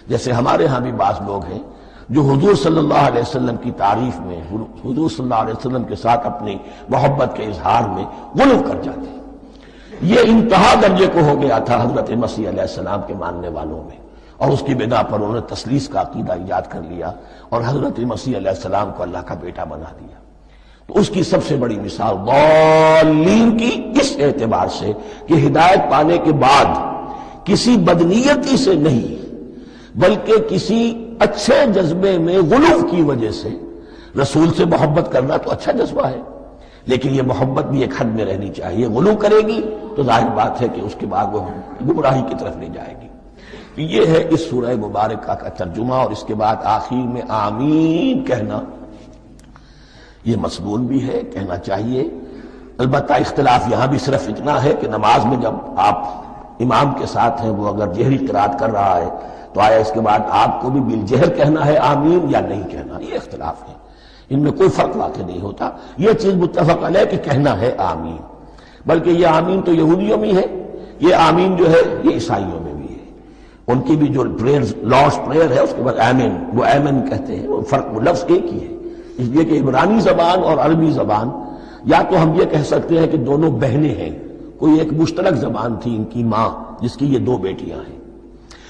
Speaker 1: جیسے ہمارے ہاں بھی بعض لوگ ہیں جو حضور صلی اللہ علیہ وسلم کی تعریف میں، حضور صلی اللہ علیہ وسلم کے ساتھ اپنی محبت کے اظہار میں غلو کر جاتے ہیں۔ یہ انتہا درجے کو ہو گیا تھا حضرت مسیح علیہ السلام کے ماننے والوں میں، اور اس کی بنا پر انہوں نے تثلیث کا عقیدہ ایجاد کر لیا اور حضرت مسیح علیہ السلام کو اللہ کا بیٹا بنا دیا۔ تو اس کی سب سے بڑی مثال ضالین کی اس اعتبار سے کہ ہدایت پانے کے بعد کسی بدنیتی سے نہیں بلکہ کسی اچھے جذبے میں غلو کی وجہ سے رسول سے محبت کرنا تو اچھا جذبہ ہے، لیکن یہ محبت بھی ایک حد میں رہنی چاہیے۔ غلو کرے گی تو ظاہر بات ہے کہ اس کے بعد وہ گمراہی کی طرف لے جائے گی۔ یہ ہے اس سورہ مبارکہ کا ترجمہ، اور اس کے بعد آخر میں آمین کہنا یہ مسنون بھی ہے، کہنا چاہیے۔ البتہ اختلاف یہاں بھی صرف اتنا ہے کہ نماز میں جب آپ امام کے ساتھ ہیں، وہ اگر جہری قرات کر رہا ہے تو آیا اس کے بعد آپ کو بھی بالجہر کہنا ہے آمین یا نہیں کہنا، یہ اختلاف ہے، ان میں کوئی فرق واقع نہیں ہوتا۔ یہ چیز متفق علیہ کہ کہنا ہے آمین، بلکہ یہ آمین تو یہودیوں میں ہے، یہ آمین جو ہے یہ عیسائیوں میں بھی ہے، ان کی بھی جو لارڈس پریئر ہے اس کے بعد آمین، وہ آمین کہتے ہیں، وہ فرق، وہ لفظ ایک ہی ہے۔ اس لیے کہ عبرانی زبان اور عربی زبان، یا تو ہم یہ کہہ سکتے ہیں کہ دونوں بہنیں ہیں، کوئی ایک مشترک زبان تھی ان کی ماں جس کی یہ دو بیٹیاں ہیں،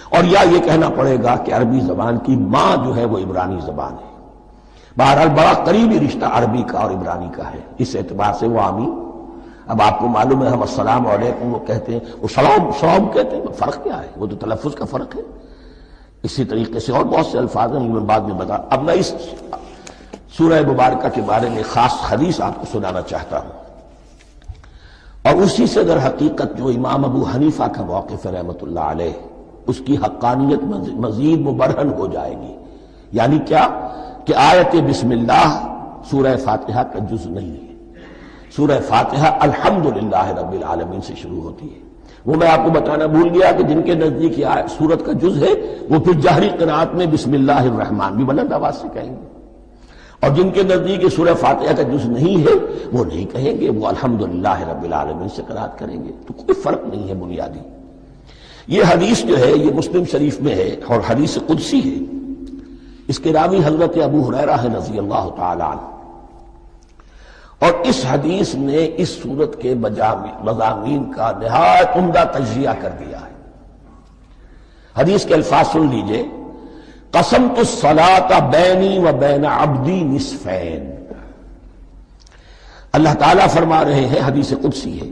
Speaker 1: اور یا یہ کہنا پڑے گا کہ عربی زبان کی ماں جو ہے وہ عبرانی زبان ہے۔ بہرحال بڑا قریبی رشتہ عربی کا اور عبرانی کا ہے، اس اعتبار سے وہ آمین۔ اب آپ کو معلوم ہے ہم السلام علیکم وہ کہتے ہیں، وہ سلام کہتے ہیں، فرق کیا ہے؟ وہ تو تلفظ کا فرق ہے۔ اسی طریقے سے اور بہت سے الفاظ ہیں، میں بعد میں بتا۔ اب میں اس سورہ مبارکہ کے بارے میں خاص حدیث آپ کو سنانا چاہتا ہوں، اور اسی سے در حقیقت جو امام ابو حنیفہ کا موقف ہے رحمۃ اللہ علیہ، اس کی حقانیت مزید مبرہن ہو جائے گی۔ یعنی کیا کہ آیت بسم اللہ سورہ فاتحہ کا جز نہیں ہے، سورہ فاتحہ الحمدللہ رب العالمین سے شروع ہوتی ہے۔ وہ میں آپ کو بتانا بھول گیا کہ جن کے نزدیک یہ سورت کا جز ہے وہ پھر جہری قرات میں بسم اللہ الرحمن بھی بلند آواز سے کہیں گے، اور جن کے نزدیک سورہ فاتحہ کا جز نہیں ہے وہ نہیں کہیں گے، وہ الحمدللہ رب العالمین سے قرات کریں گے۔ تو کوئی فرق نہیں ہے بنیادی۔ یہ حدیث جو ہے یہ مسلم شریف میں ہے اور حدیث قدسی ہے، اس کے راوی حضرت ابو ہریرہ ہے رضی اللہ تعالی عنہ، اور اس حدیث نے اس سورت کے مضامین کا نہایت عمدہ تجزیہ کر دیا ہے۔ حدیث کے الفاظ سن لیجئے، قسمت الصلاۃ بینی و بین عبدی نصفین۔ اللہ تعالیٰ فرما رہے ہیں، حدیث قدسی ہے،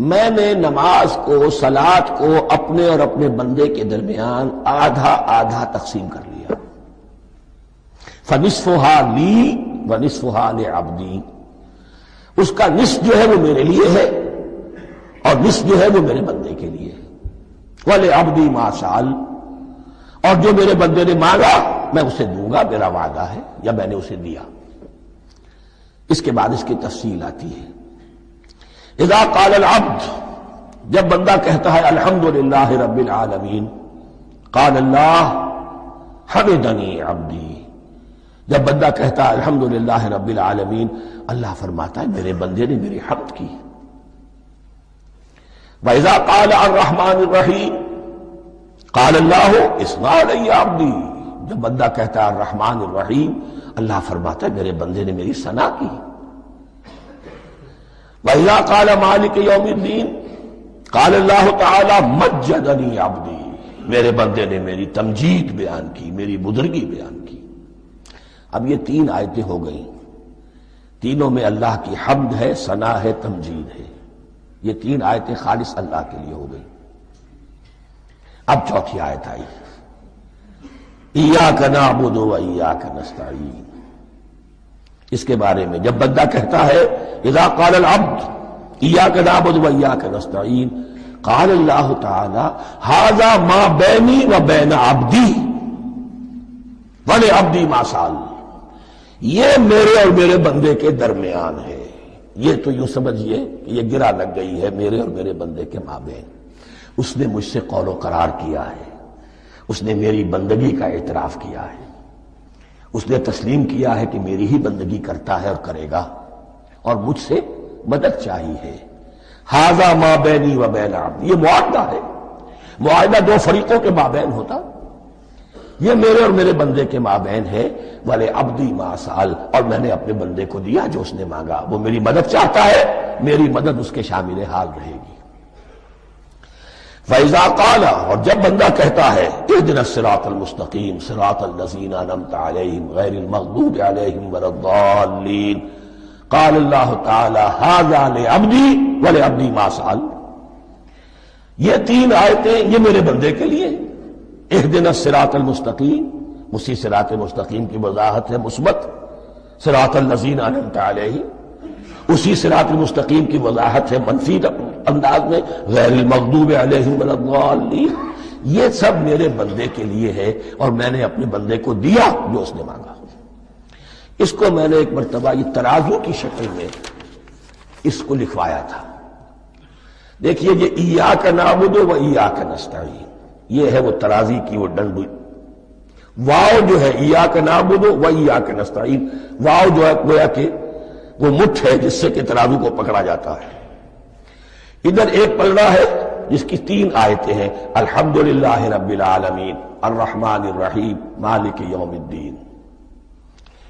Speaker 1: میں نے نماز کو، صلاۃ کو اپنے اور اپنے بندے کے درمیان آدھا آدھا تقسیم کر لیا، فنصفها لی ونصفها لعبدی، اس کا نصف جو ہے وہ میرے لیے ہے اور نصف جو ہے وہ میرے بندے کے لیے ہے، ولعبدی ما سأل، اور جو میرے بندے نے مانگا میں اسے دوں گا، میرا وعدہ ہے یا میں نے اسے دیا۔ اس کے بعد اس کی تفصیل آتی ہے، اذا قال العبد، جب بندہ کہتا ہے الحمدللہ رب العالمین، قال اللہ حمدنی عبدی، جب بندہ کہتا ہے الحمدللہ رب العالمین، اللہ فرماتا ہے میرے بندے نے میری حمد کی۔ وَإِذَا قَالَ الرَّحْمَٰنِ الرَّحِيمِ قَالَ اللَّهُ اثْنَىٰ عَلَيَّ عَبْدِي، جب بندہ کہتا ہے الرحمن الرحیم، اللہ فرماتا ہے میرے بندے نے میری ثنا کی۔ وَإِذَا قَالَ مَالِكِ يَوْمِ الدِّينِ قال اللہ تعالی مجدنی عبدی، میرے بندے نے میری تمجید بیان کی، میری بزرگی بیان کی۔ اب یہ تین آیتیں ہو گئیں، تینوں میں اللہ کی حمد ہے، ثنا ہے، تمجید ہے۔ یہ تین آیتیں خالص اللہ کے لیے ہو گئی۔ اب چوتھی آیت آئی، ایاک نعبد و ایاک نستعین۔ اس کے بارے میں جب بندہ کہتا ہے اذا قال العبد ایاک نعبد و ایاک نستعین، قال اللہ تعالی ھذا ما بینی و بین عبدی ولعبدی ما سأل، یہ میرے اور میرے بندے کے درمیان ہے۔ یہ تو یوں سمجھیے کہ یہ گرا لگ گئی ہے میرے اور میرے بندے کے مابین۔ اس نے مجھ سے قول و قرار کیا ہے، اس نے میری بندگی کا اعتراف کیا ہے، اس نے تسلیم کیا ہے کہ میری ہی بندگی کرتا ہے اور کرے گا، اور مجھ سے مدد چاہیے ہے۔ ھذا ما بینی و بین عبدی، یہ معاہدہ ہے، معاہدہ دو فریقوں کے مابین ہوتا، یہ میرے اور میرے بندے کے مابین ہے۔ وَلِعَبْدِي مَا سَأَلَ، اور میں نے اپنے بندے کو دیا جو اس نے مانگا، وہ میری مدد چاہتا ہے، میری مدد اس کے شامل حال رہے گی۔ فَإِذَا قَالَ، اور جب بندہ کہتا ہے اهْدِنَا الصِّرَاطَ الْمُسْتَقِيمَ صِرَاطَ الَّذِينَ أَنْعَمْتَ عَلَيْهِمْ غَيْرِ الْمَغْضُوبِ عَلَيْهِمْ وَلَا الضَّالِّينَ، قال اللہ تعالی ھذا لعبدی ولعبدی ما سأل، یہ تین آیتیں یہ میرے بندے کے لیے، اهْدِنَا الصِّرَاطَ الْمُسْتَقِيمَ، اسی صراط مستقیم کی وضاحت ہے مثبت، صراط الذین انعمت علیہم، اسی صراط المستقیم کی وضاحت ہے منفی انداز میں، غیر المغضوب علیہم ولا الضالین۔ یہ سب میرے بندے کے لیے ہے، اور میں نے اپنے بندے کو دیا جو اس نے مانگا۔ اس کو میں نے ایک مرتبہ یہ ترازو کی شکل میں اس کو لکھوایا تھا۔ دیکھیے یہ ایاک نعبد و ایاک نستعین، یہ ہے وہ ترازی کی وہ ڈنڈی، واو جو ہے ایاک نعبد و ایاک نستعین، واو جو ہے گویا کہ وہ مٹھ ہے جس سے کہ ترازو کو پکڑا جاتا ہے۔ ادھر ایک پلڑا ہے جس کی تین آیتیں ہیں، الحمدللہ رب العالمین الرحمن الرحیم مالک یوم الدین۔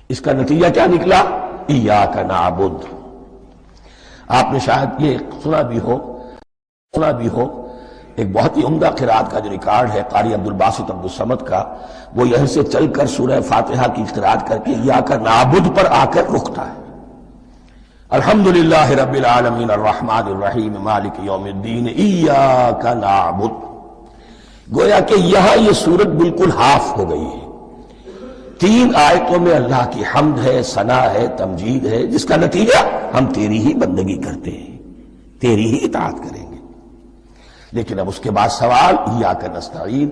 Speaker 1: اس کا نتیجہ کیا نکلا؟ ایاک نعبد۔ آپ نے شاید یہ سنا بھی ہو ایک بہت ہی عمدہ قرات کا جو ریکارڈ ہے قاری عبدالباسط عبدالصمد کا، وہ یہیں سے چل کر سورہ فاتحہ کی قرات کر کے ایاک نعبد پر آ کر رکتا ہے، الحمدللہ رب العالمین الرحمن الرحیم مالک یوم الدین ایاک نعبد۔ گویا کہ یہاں یہ صورت بالکل ہاف ہو گئی ہے، تین آیتوں میں اللہ کی حمد ہے، ثنا ہے، تمجید ہے، جس کا نتیجہ ہم تیری ہی بندگی کرتے ہیں، تیری ہی اطاعت کریں گے۔ لیکن اب اس کے بعد سوال ایاک نستعین،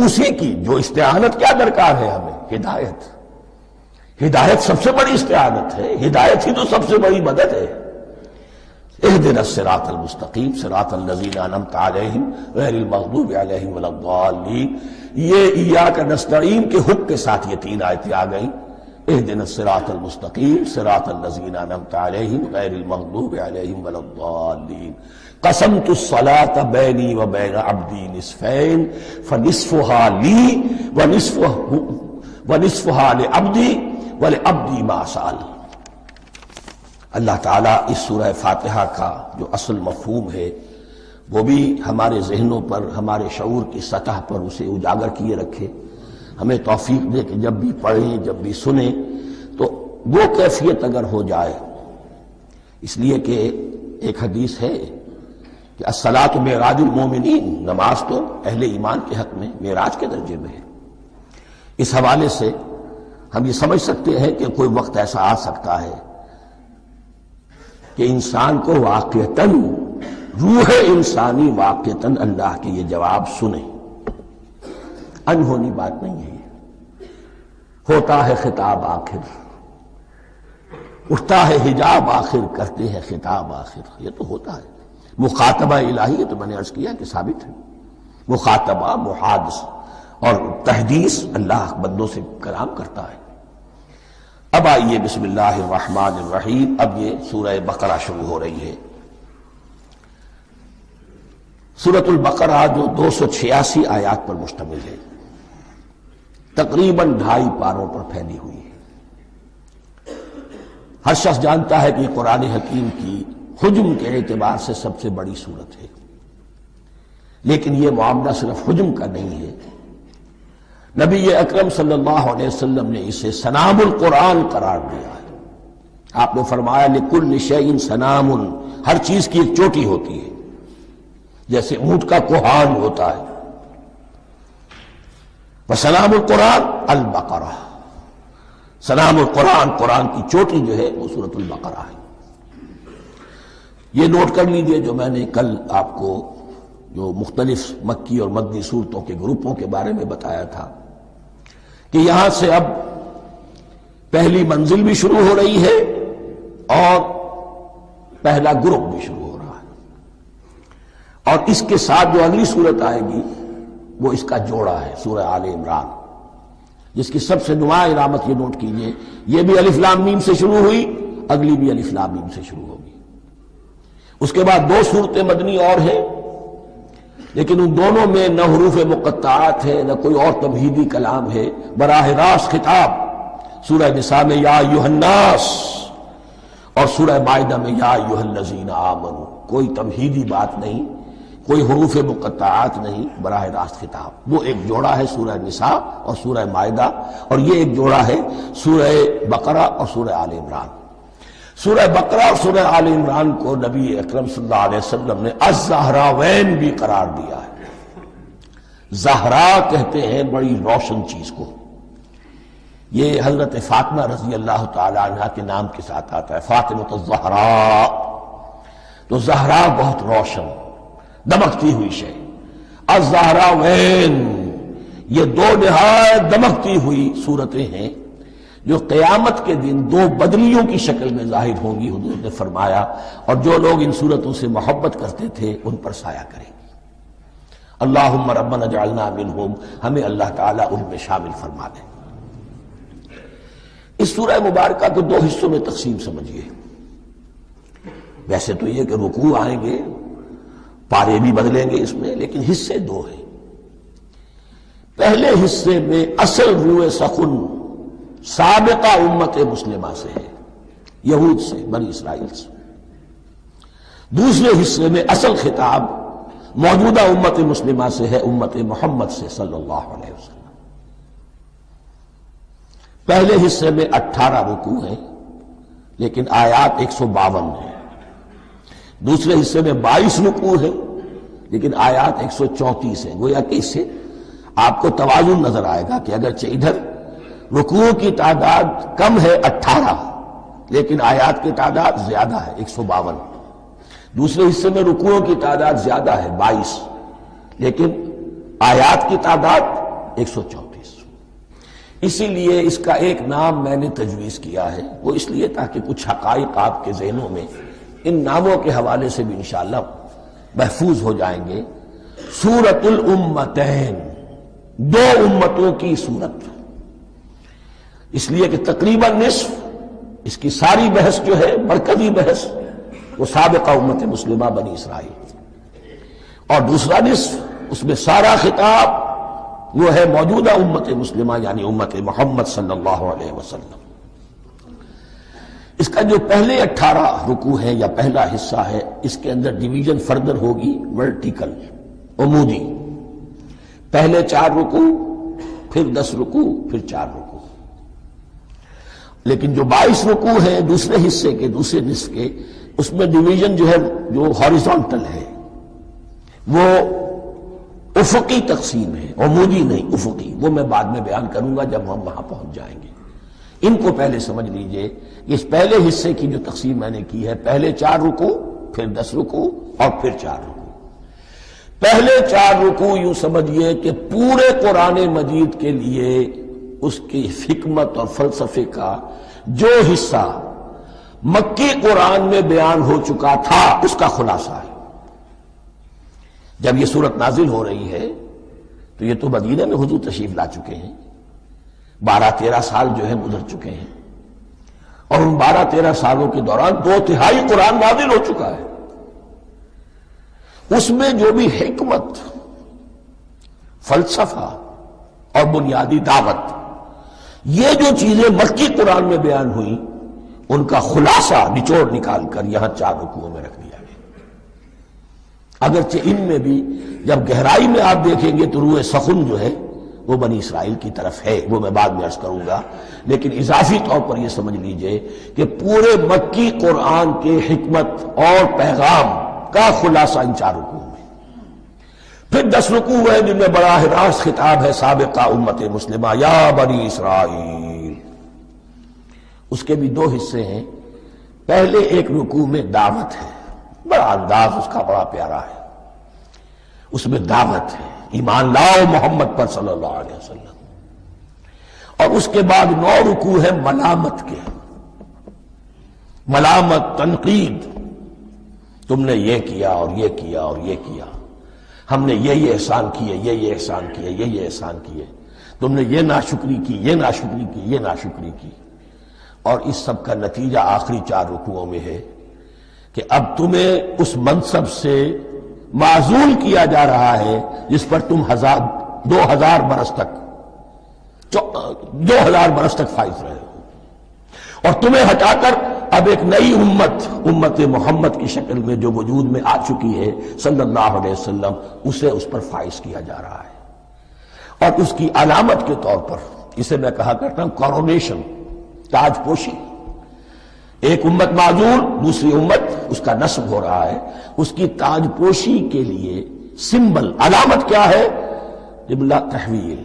Speaker 1: اسی کی جو استعانت کیا درکار ہے ہمیں؟ ہدایت۔ ہدایت سب سے بڑی استعانت ہے، ہدایت ہی تو سب سے بڑی مدد ہے۔ اهدنا الصراط المستقیم صراط الذین انعمت علیہم غیر المغضوب علیہم ولا الضالین، یہ ایاک نستعین کے حکم کے ساتھ یہ تین آیتیں آ گئیں، اهدنا الصراط المستقیم صراط الذین انعمت علیہم غیر المغضوب علیہم ولا الضالین۔ قسمت الصلاة بینی و بین عبدی نصفین فنصفها لی ونصفها لعبدی ولعبدی ما سأل۔ اللہ تعالیٰ اس سورہ فاتحہ کا جو اصل مفہوم ہے وہ بھی ہمارے ذہنوں پر، ہمارے شعور کی سطح پر اسے اجاگر کیے رکھے، ہمیں توفیق دے کہ جب بھی پڑھیں، جب بھی سنیں تو وہ کیفیت اگر ہو جائے۔ اس لیے کہ ایک حدیث ہے کہ الصلاۃ معراج المومنین، نماز تو اہل ایمان کے حق میں معراج کے درجے میں ہے۔ اس حوالے سے ہم یہ سمجھ سکتے ہیں کہ کوئی وقت ایسا آ سکتا ہے کہ انسان کو واقعتاً، روح انسانی واقعتاً اللہ کے یہ جواب سنے، انہونی بات نہیں ہے۔ ہوتا ہے خطاب آخر، اٹھتا ہے حجاب آخر، کرتے ہیں خطاب آخر، یہ تو ہوتا ہے۔ مخاطبہ الہی، یہ تو میں نے عرض کیا کہ ثابت ہے، مخاطبہ، محادث اور تحدیث اللہ بندوں سے کلام کرتا ہے۔ اب آئیے بسم اللہ الرحمن الرحیم، اب یہ سورہ بقرہ شروع ہو رہی ہے۔ سورۃ البقرہ جو 286 آیات پر مشتمل ہے، تقریباً 2.5 پاروں پر پھیلی ہوئی ہے۔ ہر شخص جانتا ہے کہ یہ قرآن حکیم کی حجم کے اعتبار سے سب سے بڑی سورت ہے، لیکن یہ معاملہ صرف حجم کا نہیں ہے۔ نبی اکرم صلی اللہ علیہ وسلم نے اسے سنام القرآن قرار دیا ہے۔ آپ نے فرمایا لکل شیء سنام، ہر چیز کی ایک چوٹی ہوتی ہے، جیسے اونٹ کا کوہان ہوتا ہے۔ وسلام القرآن البقرہ، سلام القرآن، قرآن کی چوٹی جو ہے وہ سورۃ البقرہ ہے۔ یہ نوٹ کر لیجئے جو میں نے کل آپ کو جو مختلف مکی اور مدنی صورتوں کے گروپوں کے بارے میں بتایا تھا کہ یہاں سے اب پہلی منزل بھی شروع ہو رہی ہے اور پہلا گروپ بھی شروع ہو رہا ہے، اور اس کے ساتھ جو اگلی صورت آئے گی وہ اس کا جوڑا ہے، سورہ آل عمران، جس کی سب سے نمایاں علامت یہ نوٹ کیجئے، یہ بھی الف لام میم سے شروع ہوئی، اگلی بھی الف لام میم سے شروع ہوگی۔ اس کے بعد دو صورتیں مدنی اور ہیں، لیکن ان دونوں میں نہ حروف مقطعات ہے نہ کوئی اور تمہیدی کلام ہے، براہ راست خطاب سورہ نساء میں یا ایھا الناس اور سورہ مائدہ میں یا ایھا الذین آمنوا، کوئی تمہیدی بات نہیں، کوئی حروف مقطعات نہیں، براہ راست خطاب۔ وہ ایک جوڑا ہے سورہ نساء اور سورہ مائدہ، اور یہ ایک جوڑا ہے سورہ بقرہ اور سورہ آل عمران۔ سورہ بقرہ اور سورہ آل عمران کو نبی اکرم صلی اللہ علیہ وسلم نے الزہراوین بھی قرار دیا ہے۔ زہرا کہتے ہیں بڑی روشن چیز کو، یہ حضرت فاطمہ رضی اللہ تعالی عنہا کے نام کے ساتھ آتا ہے، فاطمۃ الزہراء، تو زہرا بہت روشن دمکتی ہوئی شے۔ الزہراوین، یہ دو نہایت دمکتی ہوئی صورتیں ہیں جو قیامت کے دن دو بدلیوں کی شکل میں ظاہر ہوں گی، حضور نے فرمایا، اور جو لوگ ان صورتوں سے محبت کرتے تھے ان پر سایہ کریں گی۔ اللہم ربنا اجعلنا منہم، ہمیں اللہ تعالیٰ ان میں شامل فرما دے۔ اس سورہ مبارکہ کو دو حصوں میں تقسیم سمجھیے۔ ویسے تو یہ کہ رکوع آئیں گے، پارے بھی بدلیں گے اس میں، لیکن حصے دو ہیں۔ پہلے حصے میں اصل روح سخن سابقہ امت مسلمہ سے ہے، یہود سے، بنی اسرائیل سے۔ دوسرے حصے میں اصل خطاب موجودہ امت مسلمہ سے ہے، امت محمد سے صلی اللہ علیہ وسلم۔ پہلے حصے میں 18 رکوع ہیں لیکن آیات 152 ہیں، دوسرے حصے میں 22 رکوع ہیں لیکن آیات 134 ہیں۔ گویا کہ اس سے آپ کو توازن نظر آئے گا کہ اگرچہ ادھر رکوع کی تعداد کم ہے 18 لیکن آیات کی تعداد زیادہ ہے 152، دوسرے حصے میں رکوعوں کی تعداد زیادہ ہے 22 لیکن آیات کی تعداد 134۔ اسی لیے اس کا ایک نام میں نے تجویز کیا ہے، وہ اس لیے تاکہ کچھ حقائق آپ کے ذہنوں میں ان ناموں کے حوالے سے بھی انشاءاللہ محفوظ ہو جائیں گے۔ سورۃ الامتین، دو امتوں کی سورت، اس لیے کہ تقریباً نصف اس کی ساری بحث جو ہے، مرکزی بحث، وہ سابقہ امت مسلمہ بنی اسرائیل، اور دوسرا نصف اس میں سارا خطاب وہ ہے موجودہ امت مسلمہ یعنی امت محمد صلی اللہ علیہ وسلم۔ اس کا جو پہلے 18 رکوع ہے یا پہلا حصہ ہے، اس کے اندر ڈویژن فردر ہوگی ورٹیکل، عمودی، پہلے 4 رکوع، پھر 10 رکوع، پھر 4 رکوع۔ لیکن جو 22 رکوع ہیں دوسرے حصے کے، دوسرے نصف کے، اس میں ڈویژن جو ہے جو ہاریزونٹل ہے، وہ افقی تقسیم ہے، عمودی نہیں، افقی۔ وہ میں بعد میں بیان کروں گا جب ہم وہاں پہنچ جائیں گے۔ ان کو پہلے سمجھ لیجئے، اس پہلے حصے کی جو تقسیم میں نے کی ہے، پہلے 4 رکوع، پھر 10 رکوع اور پھر 4 رکوع۔ پہلے 4 رکوع یوں سمجھیے کہ پورے قرآن مجید کے لیے اس کی حکمت اور فلسفے کا جو حصہ مکی قرآن میں بیان ہو چکا تھا اس کا خلاصہ ہے۔ جب یہ سورت نازل ہو رہی ہے تو یہ تو مدینہ میں حضور تشریف لا چکے ہیں، 12-13 سال جو ہے گزر چکے ہیں، اور ان 12-13 سالوں کے دوران 2/3 قرآن نازل ہو چکا ہے۔ اس میں جو بھی حکمت، فلسفہ اور بنیادی دعوت، یہ جو چیزیں مکی قرآن میں بیان ہوئی، ان کا خلاصہ نچوڑ نکال کر یہاں 4 رکوعوں میں رکھ دیا گیا۔ اگرچہ ان میں بھی جب گہرائی میں آپ دیکھیں گے تو روح سخن جو ہے وہ بنی اسرائیل کی طرف ہے، وہ میں بعد میں عرض کروں گا، لیکن اضافی طور پر یہ سمجھ لیجئے کہ پورے مکی قرآن کے حکمت اور پیغام کا خلاصہ ان 4 رکوعوں میں۔ پھر 10 رکوع ہیں جن میں براہ راست خطاب ہے سابقہ امت مسلمہ، یا بنی اسرائیل۔ اس کے بھی 2 حصے ہیں۔ پہلے ایک رکوع میں دعوت ہے، بڑا انداز اس کا بڑا پیارا ہے، اس میں دعوت ہے، ایمان لاؤ محمد پر صلی اللہ علیہ وسلم۔ اور اس کے بعد 9 رکوع ہے ملامت کے، ملامت، تنقید، تم نے یہ کیا اور یہ کیا اور یہ کیا، ہم نے یہ احسان کیے، یہ احسان کیے، یہ احسان کیے، تم نے یہ ناشکری کی، یہ ناشکری کی، یہ ناشکری کی۔ اور اس سب کا نتیجہ آخری 4 رکوعوں میں ہے کہ اب تمہیں اس منصب سے معزول کیا جا رہا ہے جس پر تم 2000 برس تک 2000 برس تک فائز رہے ہو، اور تمہیں ہٹا کر اب ایک نئی امت محمد کی شکل میں جو وجود میں آ چکی ہے صلی اللہ علیہ وسلم، اسے اس پر فائز کیا جا رہا ہے۔ اور اس کی علامت کے طور پر اسے میں کہا کرتا ہوں کورونیشن، تاج پوشی۔ ایک امت معزول، دوسری امت اس کا نصب ہو رہا ہے، اس کی تاج پوشی کے لیے سمبل، علامت کیا ہے؟ قبلہ تحویل۔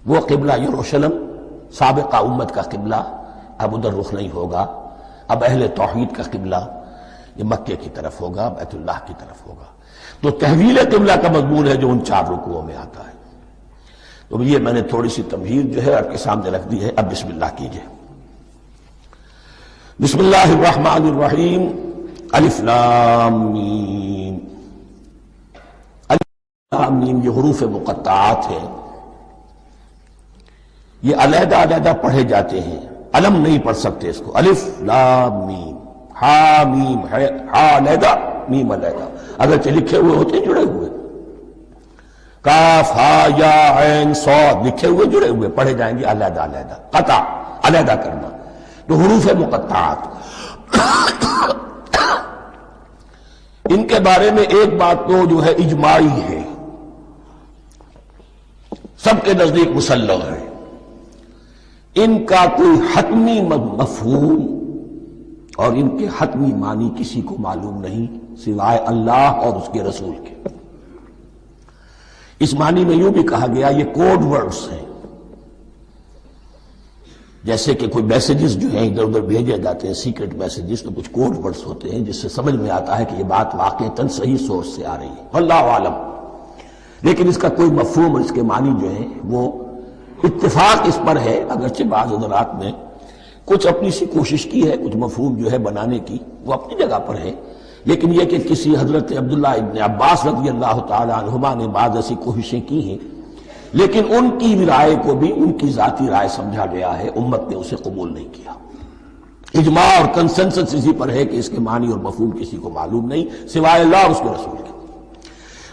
Speaker 1: وہ قبلہ یروشلم سابقہ امت کا قبلہ اب ادھر رخ نہیں ہوگا، اب اہل توحید کا قبلہ یہ مکے کی طرف ہوگا، بیت اللہ کی طرف ہوگا۔ تو تحویل قبلہ کا مضمون ہے جو ان 4 رکوعوں میں آتا ہے۔ تو یہ میں نے تھوڑی سی تمہید جو ہے آپ کے سامنے رکھ دی ہے۔ اب بسم اللہ کیجئے۔ بسم اللہ الرحمن الرحیم، الف لام میم۔ الف لام میم یہ حروف مقطعات ہیں، یہ علیحدہ علیحدہ پڑھے جاتے ہیں، علم نہیں پڑھ سکتے اس کو۔ الف لام میم، ہا میم ہے، ہا علیحدہ میم علیحدہ، اگرچہ لکھے ہوئے ہوتے ہیں جڑے ہوئے، کاف ہا یا عین صاد لکھے ہوئے جڑے ہوئے، پڑھے جائیں گے علیحدہ علیحدہ، قطع علیحدہ کرنا۔ تو حروف مقطعات، ان کے بارے میں ایک بات تو جو ہے اجماعی ہے، سب کے نزدیک مسلم ہے، ان کا کوئی حتمی مفہوم اور ان کے حتمی معنی کسی کو معلوم نہیں سوائے اللہ اور اس کے رسول کے۔ اس معنی میں یوں بھی کہا گیا یہ کوڈ ورڈز ہیں، جیسے کہ کوئی میسیجز جو ہیں ادھر ادھر بھیجے جاتے ہیں، سیکرٹ میسیجز، تو کچھ کوڈ ورڈز ہوتے ہیں جس سے سمجھ میں آتا ہے کہ یہ بات واقعتاً صحیح سورس سے آ رہی ہے، اللہ عالم۔ لیکن اس کا کوئی مفہوم اور اس کے معنی جو ہیں وہ اتفاق اس پر ہے، اگرچہ بعض حضرات نے کچھ اپنی سی کوشش کی ہے، کچھ مفہوم جو ہے بنانے کی، وہ اپنی جگہ پر ہے، لیکن یہ کہ کسی حضرت عبداللہ ابن عباس رضی اللہ تعالی عنہما نے بعض ایسی کوششیں کی ہیں، لیکن ان کی رائے کو بھی ان کی ذاتی رائے سمجھا گیا ہے، امت نے اسے قبول نہیں کیا۔ اجماع اور کنسنسس اسی پر ہے کہ اس کے معنی اور مفہوم کسی کو معلوم نہیں سوائے اللہ اور اس کے رسول کے۔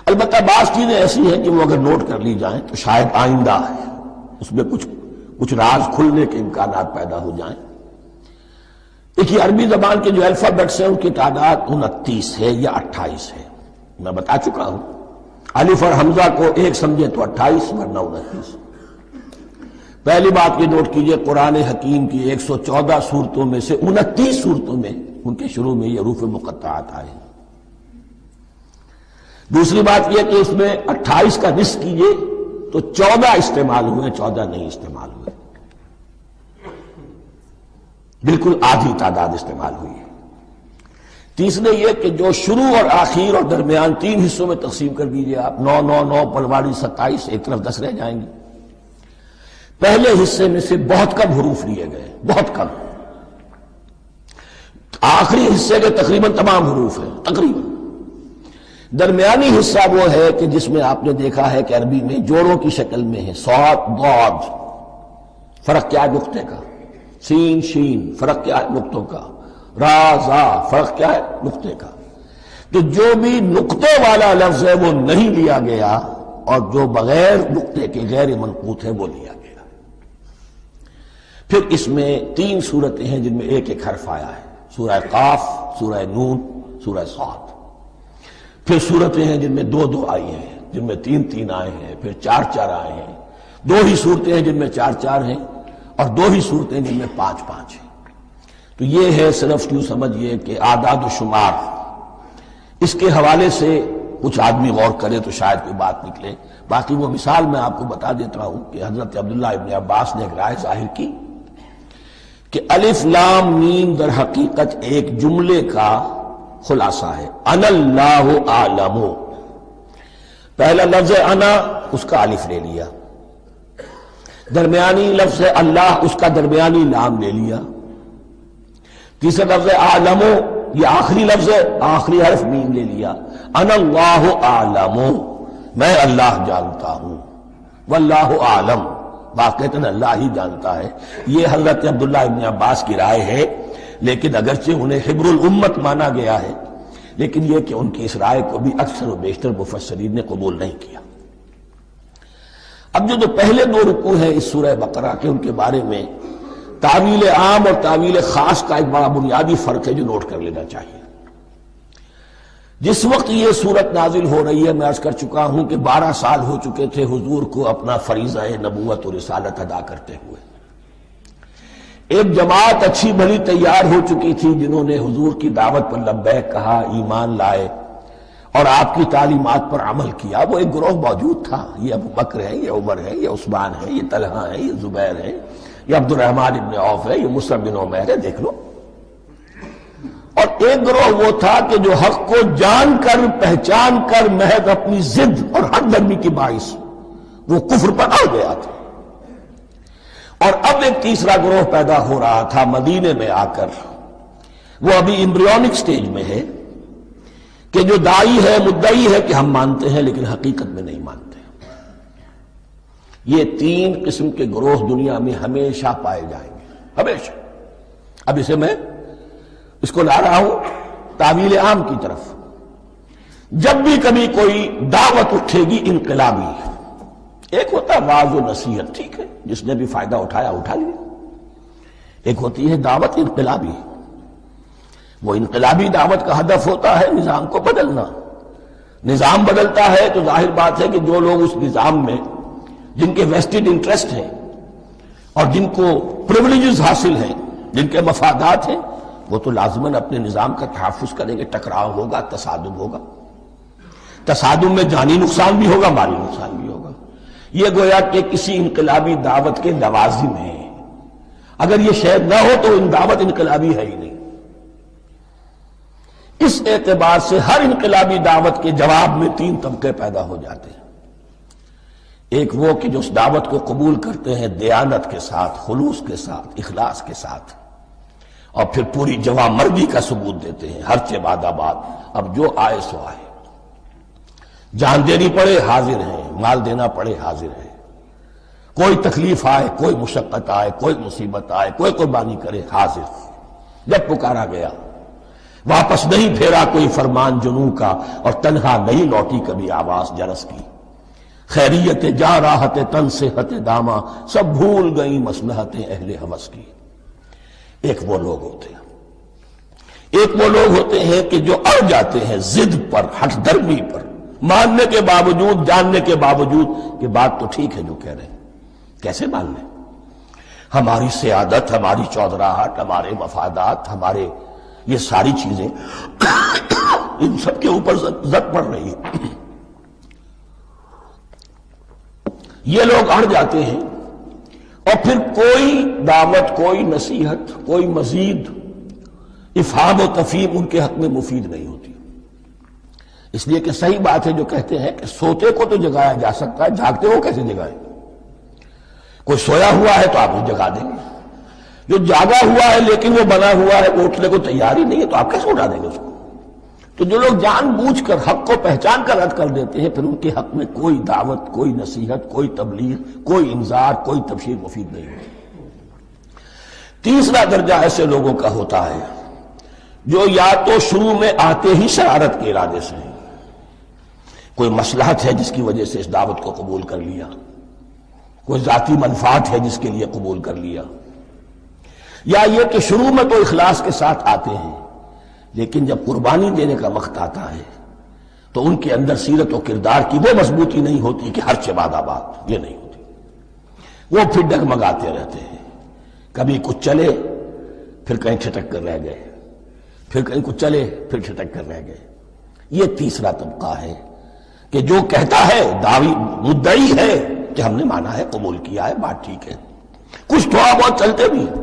Speaker 1: البتہ بعض چیزیں ایسی ہیں کہ وہ اگر نوٹ کر لی جائیں تو شاید آئندہ ہے اس میں کچھ راز کھلنے کے امکانات پیدا ہو جائیں۔ دیکھیے عربی زبان کے جو الفابیٹس ہیں ان کی تعداد 29 ہے یا 28 ہے، میں بتا چکا ہوں۔ الف اور حمزہ کو ایک سمجھے تو 28 ورنہ 29۔ پہلی بات یہ نوٹ کیجئے قرآن حکیم کی 114 سورتوں میں سے 29 سورتوں میں ان کے شروع میں یہ حروف مقطعات آئے ہیں۔ دوسری بات یہ کہ اس میں 28 کا نصف کیجئے تو 14 استعمال ہوئے، 14 نہیں استعمال ہوئے، بالکل آدھی تعداد استعمال ہوئی ہے۔ تیسرے یہ کہ جو شروع اور آخر اور درمیان 3 حصوں میں تقسیم کر دیجئے آپ، 9 9 9 پلواڑی 27، ایک طرف 10 رہ جائیں گی۔ پہلے حصے میں سے بہت کم حروف لیے گئے، بہت کم۔ آخری حصے کے تقریباً تمام حروف ہیں، تقریباً۔ درمیانی حصہ وہ ہے کہ جس میں آپ نے دیکھا ہے کہ عربی میں جوڑوں کی شکل میں ہے، صاد ضاد، فرق کیا ہے نقطے کا، سین شین فرق کیا ہے نقطوں کا، را زا فرق کیا ہے نقطے کا۔ تو جو بھی نقطے والا لفظ ہے وہ نہیں لیا گیا، اور جو بغیر نقطے کے غیر منقوط ہے وہ لیا گیا۔ پھر اس میں 3 صورتیں ہیں جن میں ایک ایک حرف آیا ہے، سورہ قاف، سورہ نون، سورہ صاد۔ پھر صورتیں ہیں جن میں 2 آئی ہیں، جن میں 3 آئے ہیں، پھر 4 آئے ہیں، 2 ہی صورتیں ہیں جن میں 4 ہیں، اور 2 ہی صورتیں جن میں 5 ہیں۔ تو یہ ہے صرف یوں سمجھیے کہ اعداد و شمار۔ اس کے حوالے سے کچھ آدمی غور کرے تو شاید کوئی بات نکلے۔ باقی وہ مثال میں آپ کو بتا دیتا ہوں کہ حضرت عبداللہ ابن عباس نے ایک رائے ظاہر کی کہ الف لام میم در حقیقت ایک جملے کا خلاصہ ہے، انا اللہ اعلم۔ پہلا لفظ انا، اس کا الف لے لیا، درمیانی لفظ اللہ، اس کا درمیانی لام لے لیا، تیسرا لفظ اعلم، یہ آخری لفظ ہے، آخری حرف میم لے لیا، انا اللہ اعلم، میں اللہ جانتا ہوں، واللہ اعلم، واقعتاً اللہ ہی جانتا ہے۔ یہ حضرت عبداللہ ابن عباس کی رائے ہے، لیکن اگرچہ انہیں حبر الامت مانا گیا ہے، لیکن یہ کہ ان کی اس رائے کو بھی اکثر و بیشتر مفسرین نے قبول نہیں کیا۔ اب جو پہلے 2 رکوع ہیں اس سورہ بقرہ کے، ان کے بارے میں تعویل عام اور تعویل خاص کا ایک بڑا بنیادی فرق ہے جو نوٹ کر لینا چاہیے۔ جس وقت یہ صورت نازل ہو رہی ہے، میں عرض کر چکا ہوں کہ 12 سال ہو چکے تھے حضور کو اپنا فریضہ نبوت و رسالت ادا کرتے ہوئے۔ ایک جماعت اچھی بھلی تیار ہو چکی تھی جنہوں نے حضور کی دعوت پر لبیک کہا، ایمان لائے اور آپ کی تعلیمات پر عمل کیا۔ وہ ایک گروہ موجود تھا، یہ ابو بکر ہے، یہ عمر ہے، یہ عثمان ہے، یہ طلحہ ہے، یہ زبیر ہے، یہ عبد الرحمن ابن عوف ہے، یہ مصعب بن عمیر ہے، دیکھ لو۔ اور ایک گروہ وہ تھا کہ جو حق کو جان کر پہچان کر محض اپنی ضد اور حق درمی کی باعث وہ کفر پر اڑ گیا تھا۔ اور اب ایک تیسرا گروہ پیدا ہو رہا تھا مدینے میں آ کر، وہ ابھی ایمبریونک سٹیج میں ہے، کہ جو داعی ہے، مدعی ہے کہ ہم مانتے ہیں لیکن حقیقت میں نہیں مانتے۔ یہ 3 قسم کے گروہ دنیا میں ہمیشہ پائے جائیں گے، ہمیشہ۔ اب اسے میں اس کو لا رہا ہوں تعویل عام کی طرف۔ جب بھی کبھی کوئی دعوت اٹھے گی انقلابی، ایک ہوتا ہے واعظ و نصیحت، ٹھیک ہے، جس نے بھی فائدہ اٹھایا اٹھا لیا۔ ایک ہوتی ہے دعوت انقلابی، وہ انقلابی دعوت کا ہدف ہوتا ہے نظام کو بدلنا۔ نظام بدلتا ہے تو ظاہر بات ہے کہ جو لوگ اس نظام میں جن کے ویسٹڈ انٹرسٹ ہیں اور جن کو پریولیجز حاصل ہیں، جن کے مفادات ہیں، وہ تو لازماً اپنے نظام کا تحفظ کریں گے۔ ٹکراؤ ہوگا، تصادم ہوگا، تصادم میں جانی نقصان بھی ہوگا، مالی نقصان بھی ہوگا۔ یہ گویا کہ کسی انقلابی دعوت کے لوازم ہیں۔ اگر یہ شاید نہ ہو تو ان دعوت انقلابی ہے ہی نہیں۔ اس اعتبار سے ہر انقلابی دعوت کے جواب میں 3 طبقے پیدا ہو جاتے ہیں۔ ایک وہ کہ جو اس دعوت کو قبول کرتے ہیں دیانت کے ساتھ، خلوص کے ساتھ، اخلاص کے ساتھ، اور پھر پوری جوامردی کا ثبوت دیتے ہیں، ہر چہ بعد آباد، اب جو آئے سو آئے، جان دینی پڑے حاضر ہیں، مال دینا پڑے حاضر ہیں، کوئی تکلیف آئے، کوئی مشقت آئے، کوئی مصیبت آئے، کوئی قربانی کرے حاضر۔ جب پکارا گیا واپس نہیں پھیرا کوئی فرمان جنوں کا، اور تنہا نہیں لوٹی کبھی آواز جرس کی۔ خیریت جا راحت تن صحت داما، سب بھول گئی مصلحتیں اہل ہوس کی۔ ایک وہ لوگ ہوتے ہیں، ایک وہ لوگ ہوتے ہیں کہ جو اڑ جاتے ہیں ضد پر، ہٹ درمی پر، ماننے کے باوجود، جاننے کے باوجود کہ بات تو ٹھیک ہے جو کہہ رہے ہیں، کیسے مان لیں؟ ہماری سیادت، ہماری چودراہٹ، ہمارے مفادات، ہمارے یہ ساری چیزیں ان سب کے اوپر زد پڑ رہی ہے۔ یہ لوگ اڑ جاتے ہیں، اور پھر کوئی دعوت، کوئی نصیحت، کوئی مزید افہام و تفہیم ان کے حق میں مفید نہیں ہوتی۔ اس لیے کہ صحیح بات ہے جو کہتے ہیں کہ سوتے کو تو جگایا جا سکتا ہے، جاگتے ہو کیسے جگائیں؟ کوئی سویا ہوا ہے تو آپ اسے جگا دیں گے، جو جاگا ہوا ہے لیکن وہ بنا ہوا ہے، وہ اٹھنے کو تیار ہی نہیں ہے، تو آپ کیسے اٹھا دیں گے اس کو؟ تو جو لوگ جان بوجھ کر حق کو پہچان کر رد کر دیتے ہیں، پھر ان کے حق میں کوئی دعوت، کوئی نصیحت، کوئی تبلیغ، کوئی انذار، کوئی تبشیر مفید نہیں ہوتی۔ تیسرا درجہ ایسے لوگوں کا ہوتا ہے جو یا تو شروع میں آتے ہی شرارت کے ارادے سے ہیں، کوئی مصلحت ہے جس کی وجہ سے اس دعوت کو قبول کر لیا، کوئی ذاتی منفعت ہے جس کے لیے قبول کر لیا، یا یہ کہ شروع میں تو اخلاص کے ساتھ آتے ہیں لیکن جب قربانی دینے کا وقت آتا ہے تو ان کے اندر سیرت و کردار کی وہ مضبوطی نہیں ہوتی کہ ہر شباد آباد، یہ نہیں ہوتی، وہ پھر ڈگمگاتے رہتے ہیں، کبھی کچھ چلے پھر کہیں چھٹک کر رہ گئے، پھر کہیں کچھ چلے پھر چھٹک کر رہ گئے۔ یہ تیسرا طبقہ ہے کہ جو کہتا ہے، دعوی مدعی ہے کہ ہم نے مانا ہے، قبول کیا ہے، بات ٹھیک ہے، کچھ تھوڑا بہت چلتے بھی ہیں،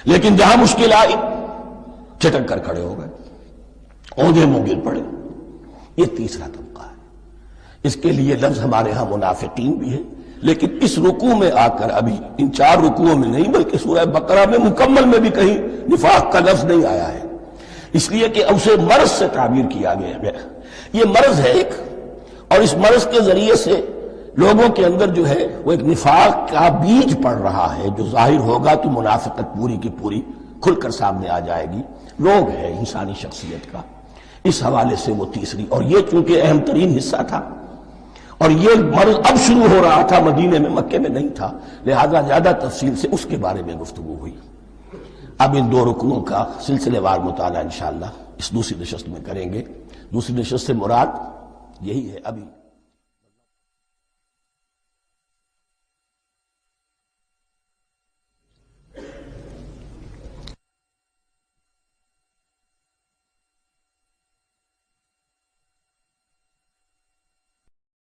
Speaker 1: لیکن جہاں مشکل آئی چھٹک کر کھڑے ہو گئے، اونگے منہ گر پڑے۔ یہ تیسرا طبقہ ہے۔ اس کے لیے لفظ ہمارے ہاں منافقین بھی ہے، لیکن اس رکوع میں آ کر، ابھی ان 4 رکوعوں میں نہیں بلکہ سورہ بقرہ میں مکمل میں بھی کہیں نفاق کا لفظ نہیں آیا ہے، اس لیے کہ اسے مرض سے تعبیر کیا گیا۔ یہ مرض ہے ایک، اور اس مرض کے ذریعے سے لوگوں کے اندر جو ہے وہ ایک نفاق کا بیج پڑ رہا ہے، جو ظاہر ہوگا تو منافقت پوری کی پوری کھل کر سامنے آ جائے گی۔ روگ ہے انسانی شخصیت کا، اس حوالے سے وہ تیسری، اور یہ چونکہ اہم ترین حصہ تھا اور یہ مرض اب شروع ہو رہا تھا، مدینے میں، مکے میں نہیں تھا، لہذا زیادہ تفصیل سے اس کے بارے میں گفتگو ہوئی۔ اب ان 2 رکنوں کا سلسلے وار مطالعہ انشاءاللہ اس دوسری نشست میں کریں گے۔ دوسری نشست سے مراد یہی ہے ابھی